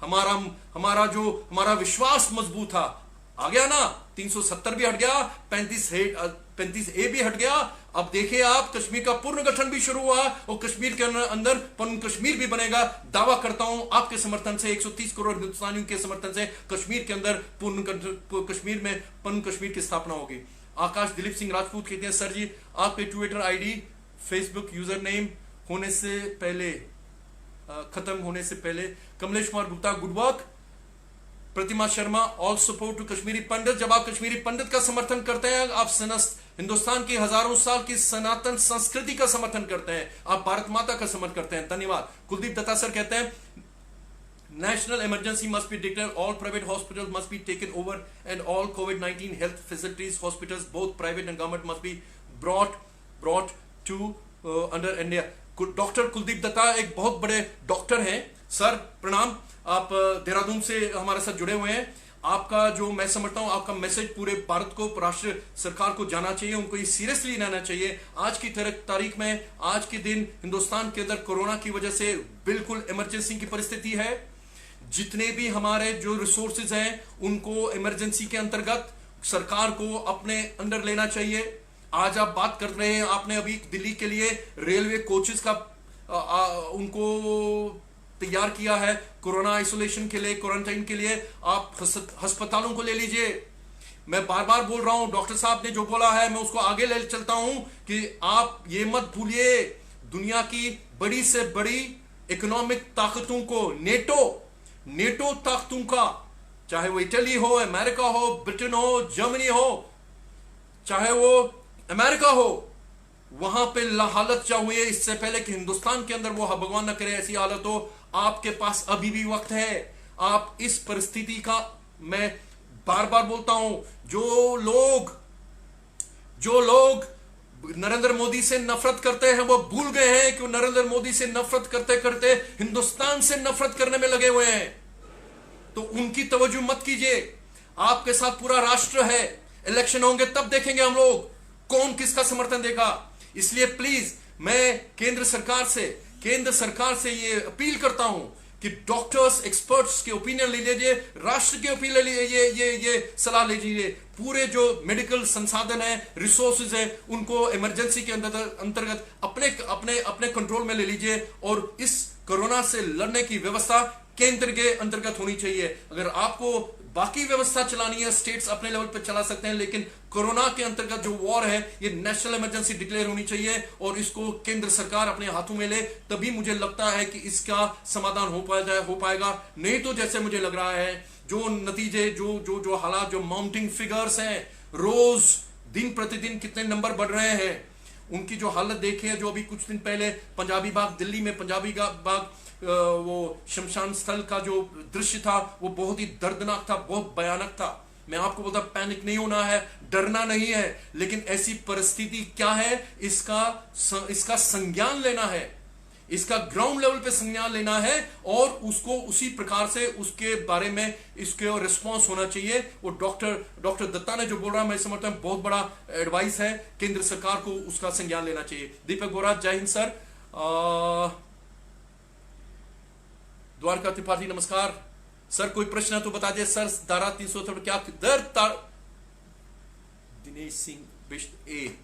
हमारा विश्वास मजबूत था, आ गया ना, 370 भी हट गया, 35A भी हट गया। अब देखिए आप, कश्मीर का पुनर्गठन भी शुरू हुआ और कश्मीर के अंदर पूर्ण कश्मीर भी बनेगा। दावा करता हूं आपके समर्थन से, 130 करोड़ हिंदुस्तानियों के समर्थन से कश्मीर के अंदर कश्मीर में पूर्ण कश्मीर की स्थापना होगी। आकाश दिलीप सिंह राजपूत कहते हैं सर जी, आपके Twitter ID Facebook user name होने से पहले खत्म होने से पहले। Kamlesh Kumar Gupta good work. Pratima Sharma all support to Kashmiri Pandit. जब आप कश्मीरी पंडित का समर्थन करते हैं, आप हिंदुस्तान की हजारों साल की सनातन संस्कृति का समर्थन करते हैं, आप भारत माता का समर्थन करते हैं। धन्यवाद। कुलदीप दत्ता सर कहते हैं national emergency must be declare, all private hospital must be taken over and all कोविड-19 health facilities hospitals both private and government must be brought to under India. Doctor Kuldeep Datta एक बहुत बड़े डॉक्टर हैं सर, प्रणाम। आप देहरादून से हमारे साथ जुड़े हुए हैं। आपका जो मैं समझता हूं, आपका मैसेज पूरे भारत को, राष्ट्र सरकार को जाना चाहिए, उनको ये सीरियसली लेना चाहिए। आज की तारीख में, आज के दिन हिंदुस्तान के अंदर कोरोना की वजह से बिल्कुल इमरजेंसी की परिस्थिति है। जितने भी हमारे जो रिसोर्सेज हैं उनको इमरजेंसी के अंतर्गत सरकार को अपने अंडर लेना चाहिए। आज आप बात कर रहे हैं, आपने अभी दिल्ली के लिए रेलवे कोचेस का उनको तैयार किया है कोरोना आइसोलेशन के लिए, क्वारंटाइन के लिए। आप अस्पतालों को ले लीजिए। मैं बार बार बोल रहा हूं, डॉक्टर साहब ने जो बोला है मैं उसको आगे ले चलता हूं कि आप ये मत भूलिए, दुनिया की बड़ी से बड़ी इकोनॉमिक ताकतों को, नेटो ताकतों का, चाहे वो इटली हो, अमेरिका हो, ब्रिटेन हो, जर्मनी हो, चाहे वो अमेरिका हो, वहां पे हालत क्या हुई है इससे पहले कि हिंदुस्तान के अंदर वो भगवान न करे ऐसी हालत हो। आपके पास अभी भी वक्त है। आप इस परिस्थिति का, मैं बार बार बोलता हूं, जो लोग नरेंद्र मोदी से नफरत करते हैं वो भूल गए हैं कि नरेंद्र मोदी से नफरत करते करते हिंदुस्तान से नफरत करने में लगे हुए हैं। तो उनकी तवज्जो मत कीजिए। आपके साथ पूरा राष्ट्र है। इलेक्शन होंगे तब देखेंगे हम लोग कौन किसका समर्थन देगा। इसलिए प्लीज मैं केंद्र सरकार से ये अपील करता हूं कि डॉक्टर्स, एक्सपर्ट्स के ओपिनियन ले लीजिए, राष्ट्र के ओपिनियन ये सलाह ले लीजिए। पूरे जो मेडिकल संसाधन है, रिसोर्सेज है, उनको इमरजेंसी के अंतर्गत अपने कंट्रोल में ले लीजिए और इस कोरोना से लड़ने की व्यवस्था केंद्र के अंतर्गत होनी चाहिए। अगर आपको बाकी व्यवस्था चलानी है, स्टेट्स अपने लेवल पर चला सकते हैं, लेकिन कोरोना के अंतर्गत जो वॉर है ये नेशनल इमरजेंसी डिक्लेयर होनी चाहिए और इसको केंद्र सरकार अपने हाथों में ले, तभी मुझे लगता है कि इसका समाधान हो पाएगा। नहीं तो जैसे मुझे लग रहा है, जो नतीजे, जो हालात, जो माउंटिंग फिगर्स हैं, रोज दिन प्रतिदिन कितने नंबर बढ़ रहे हैं, उनकी जो हालत देखिए। जो अभी कुछ दिन पहले पंजाबी बाग, दिल्ली में पंजाबी बाग वो शमशान स्थल का जो दृश्य था वो बहुत ही दर्दनाक था, बहुत भयानक था। मैं आपको बोलता, पैनिक नहीं होना है, डरना नहीं है, लेकिन ऐसी परिस्थिति क्या है इसका संज्ञान लेना है, इसका ग्राउंड लेवल पे संज्ञान लेना है और उसको उसी प्रकार से उसके बारे में इसके रिस्पॉन्स होना चाहिए। वो डॉक्टर दत्ता ने जो बोल रहा है मैं समझता हूं बहुत बड़ा एडवाइस है, केंद्र सरकार को उसका संज्ञान लेना चाहिए। दीपक गोरा, जय हिंद सर। द्वारका त्रिपाठी, नमस्कार सर। कोई प्रश्न है तो बता दिए सर। धारा 370 क्या दिनेश सिंह बिष्ट ए,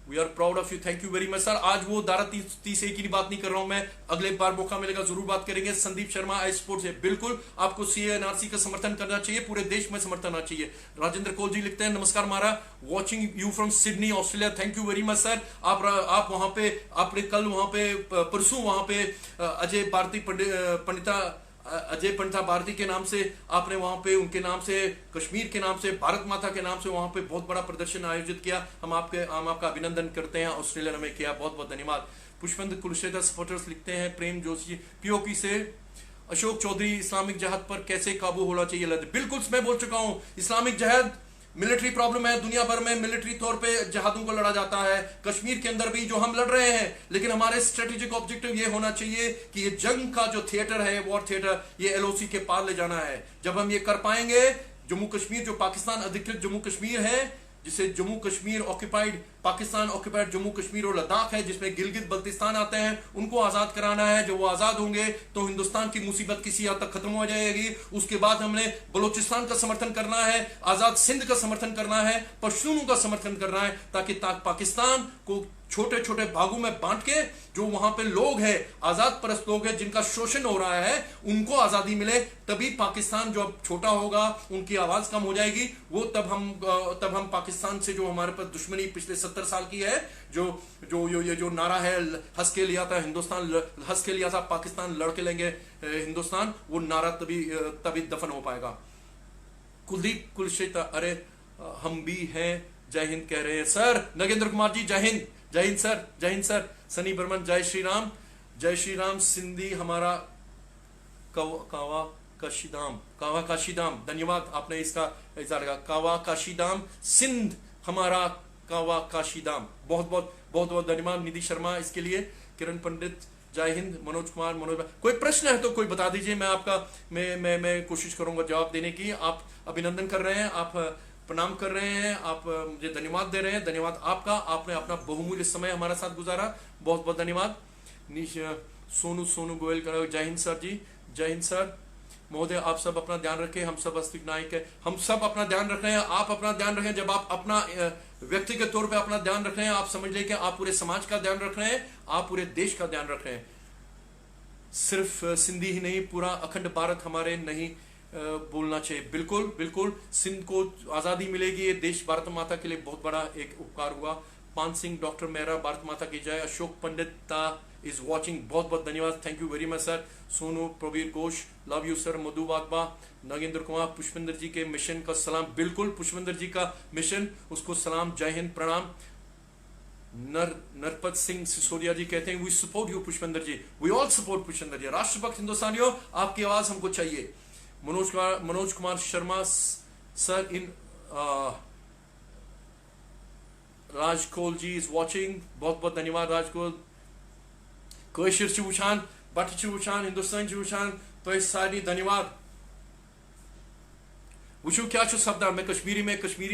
we are proud of you, thank you very much sir. आज वो धारा 30A की बात नहीं कर रहा हूं मैं, अगले बार मौका मिलेगा जरूर बात करेंगे। संदीप शर्मा आई स्पोर्ट से, बिल्कुल आपको CA/NRC का समर्थन करना चाहिए, पूरे देश में समर्थन आना चाहिए। राजेंद्र कोल जी लिखते हैं, नमस्कार मारा, watching you from Sydney Australia, thank you very much sir. आप वहां पे, आपने कल वहां पे, परसों वहां पे अजय पंडिता भारती के नाम से आपने वहां पे, उनके नाम से, कश्मीर के नाम से, भारत माता के नाम से वहां पे बहुत बड़ा प्रदर्शन आयोजित किया। हम आपका अभिनंदन करते हैं। ऑस्ट्रेलिया में किया, बहुत बहुत धन्यवाद। पुष्पेंद्र कुलशेखर सपोर्टर्स लिखते हैं, प्रेम जोशी POP से अशोक चौधरी, इस्लामिक जहाद पर कैसे काबू होना चाहिए लड़े? बिल्कुल मैं बोल चुका हूं, इस्लामिक जहाद मिलिट्री प्रॉब्लम है, दुनिया भर में मिलिट्री तौर पे जहादों को लड़ा जाता है, कश्मीर के अंदर भी जो हम लड़ रहे हैं, लेकिन हमारे स्ट्रेटेजिक ऑब्जेक्टिव ये होना चाहिए कि ये जंग का जो थिएटर है, वॉर थिएटर, ये एलओसी के पार ले जाना है। जब हम ये कर पाएंगे, जम्मू कश्मीर जो पाकिस्तान अधिकृत जम्मू कश्मीर है, जिसे जम्मू कश्मीर ऑक्यूपाइड, पाकिस्तान ऑक्यूपाइड जम्मू कश्मीर और लद्दाख है, जिसमें गिलगित बल्तिस्तान आते हैं, उनको आजाद कराना है। जब वो आजाद होंगे तो हिंदुस्तान की मुसीबत किसी हद तक खत्म हो जाएगी। उसके बाद हमने बलोचिस्तान का समर्थन करना है, आजाद सिंध का समर्थन करना है, पश्तूनों का समर्थन करना है, ताकि पाकिस्तान को छोटे छोटे भागों में बांट के जो वहां पे लोग हैं, आजाद परस्त लोग हैं, जिनका शोषण हो रहा है, उनको आजादी मिले। तभी पाकिस्तान जो अब छोटा होगा, उनकी आवाज कम हो जाएगी। वो तब हम पाकिस्तान से जो हमारे पास दुश्मनी पिछले 70 साल की है, जो नारा है, हंस के लिया था हिंदुस्तान, हंस के लिया था पाकिस्तान, लड़के लेंगे हिंदुस्तान, वो नारा तभी दफन हो पाएगा। कुलदीप कुलशेता, अरे हम भी हैं, जय हिंद कह रहे हैं सर। नगेंद्र कुमार जी, जय हिंद, जय हिंद सर, जय हिंद सर। सनी बर्मन, जय श्री राम, जय श्री राम। सिंधी हमारा कावा काशीदाम, धन्यवाद, आपने इसका इज़ार लगा, कावा काशीदाम, सिंध हमारा कावा काशीदाम, बहुत बहुत धन्यवाद निधि शर्मा इसके लिए। किरण पंडित, जय हिंद। मनोज कुमार, कोई प्रश्न है तो कोई बता दीजिए, मैं आपका मैं कोशिश करूंगा जवाब देने की। आप अभिनंदन कर रहे हैं, आप प्रणाम कर रहे हैं, आप मुझे धन्यवाद दे रहे हैं, धन्यवाद आपका, आपने अपना बहुमूल्य समय हमारे साथ गुजारा, बहुत बहुत धन्यवाद। सोनू गोयल, जय हिंद सर जी, जय हिंद सर। महोदय आप सब अपना ध्यान रखें, हम सब अस्तिक नायक है, हम सब अपना ध्यान रख रहे हैं, आप अपना ध्यान रखें। जब आप अपना व्यक्तिगत तौर पे अपना ध्यान रख रहे हैं, आप समझ लें कि आप पूरे समाज का ध्यान रख रहे हैं, आप पूरे देश का ध्यान रख रहे हैं। सिर्फ सिंधी ही नहीं, पूरा अखंड भारत हमारे नहीं बोलना चाहिए। बिल्कुल बिल्कुल, सिंध को आज़ादी मिलेगी, ये देश भारत माता के लिए बहुत बड़ा एक उपकार हुआ। पान सिंह, डॉक्टर मेहरा, भारत माता की जय। अशोक पंडिता इज वॉचिंग, बहुत बहुत धन्यवाद, thank you very much sir. Sonu Praveer Ghosh, love you sir. Madhu वागबा, नगेंद्र कुमार, पुष्पेंद्र जी के मिशन का सलाम। बिल्कुल, पुष्पेंद्र जी का मिशन, उसको सलाम, जय हिंद, प्रणाम। नरपत सिंह सिसोदिया जी कहते हैं we support you Pushpendra ji, we all support Pushpendra ji. राष्ट्रभक्त हिंदुस्तानियों, आपकी आवाज हमको चाहिए। Manoj Kumar Sharma sir in Rajkol ji is watching, बहुत बहुत धन्यवाद राजकोल। कशिर वुचान, बट वुचान, हिंदुस्तान वुचान, तो सारी धन्यवाद। वुचू क्या सपदा, मैं कश्मीरी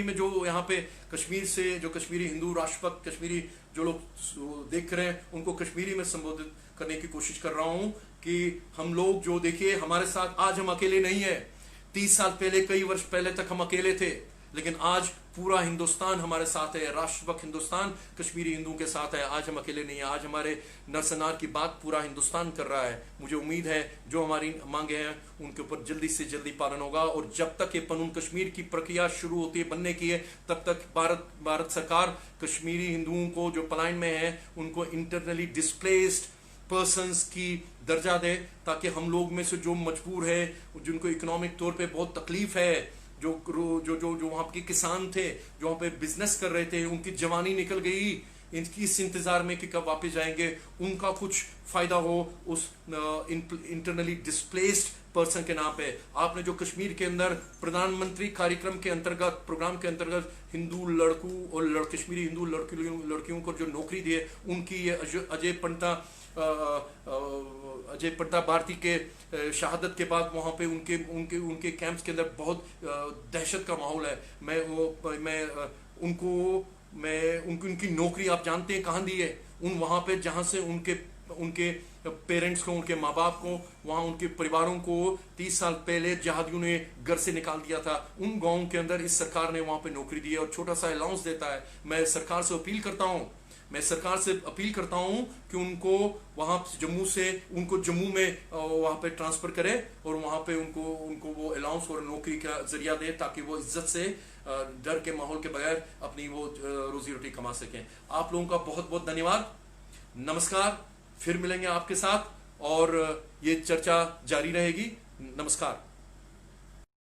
में जो यहाँ पे कश्मीर से जो कश्मीरी हिंदू राष्ट्रभक्त, कश्मीरी जो लोग देख रहे हैं, उनको कश्मीरी में संबोधित करने की कोशिश कर रहा हूँ कि हम लोग जो, देखिए हमारे साथ आज हम अकेले नहीं है। 30 साल पहले, कई वर्ष पहले तक हम अकेले थे, लेकिन आज पूरा हिंदुस्तान हमारे साथ है, राष्ट्रभक्त हिंदुस्तान कश्मीरी हिंदुओं के साथ है। आज हम अकेले नहीं है, आज हमारे नरसंहार की बात पूरा हिंदुस्तान कर रहा है। मुझे उम्मीद है जो हमारी मांगे हैं उनके ऊपर जल्दी से जल्दी पालन होगा, और जब तक ये पनून कश्मीर की प्रक्रिया शुरू होती है, बनने की है, तब तक भारत सरकार कश्मीरी हिंदुओं को जो पलायन में है, उनको इंटरनली डिस्प्लेस्ड पर्सन्स की दर्जा दे, ताकि हम लोग में से जो मजबूर है, जिनको इकोनॉमिक तौर पे बहुत तकलीफ है, जो वहाँ के किसान थे, जो वहाँ पे बिजनेस कर रहे थे, उनकी जवानी निकल गई, इनकी इस इंतजार में कि कब वापस जाएंगे, उनका कुछ फायदा हो उस इंटरनली डिस्प्लेस्ड पर्सन के नाम पे। आपने जो कश्मीर के अंदर प्रधानमंत्री कार्यक्रम के अंतर्गत, प्रोग्राम के अंतर्गत हिंदू लड़कों और कश्मीरी हिंदू लड़कियों को जो नौकरी दी है, उनकी ये अजय पंटा भारती के शहादत के बाद वहाँ पे उनके कैंप्स के अंदर बहुत दहशत का माहौल है। उनकी नौकरी आप जानते हैं कहाँ दी है? वहाँ पे जहाँ से उनके पेरेंट्स को, उनके माँ बाप को, वहाँ उनके परिवारों को 30 साल पहले जहादियों ने घर से निकाल दिया था, उन गाँव के अंदर इस सरकार ने वहाँ पे नौकरी दी है और छोटा सा अलाउंस देता है। मैं सरकार से अपील करता हूँ कि उनको वहाँ जम्मू में वहाँ पे ट्रांसफर करें, और वहाँ पे उनको वो अलाउंस और नौकरी का जरिया दे, ताकि वो इज्जत से, डर के माहौल के बगैर अपनी वो रोजी रोटी कमा सकें। आप लोगों का बहुत बहुत धन्यवाद, नमस्कार। फिर मिलेंगे आपके साथ और ये चर्चा जारी रहेगी। नमस्कार।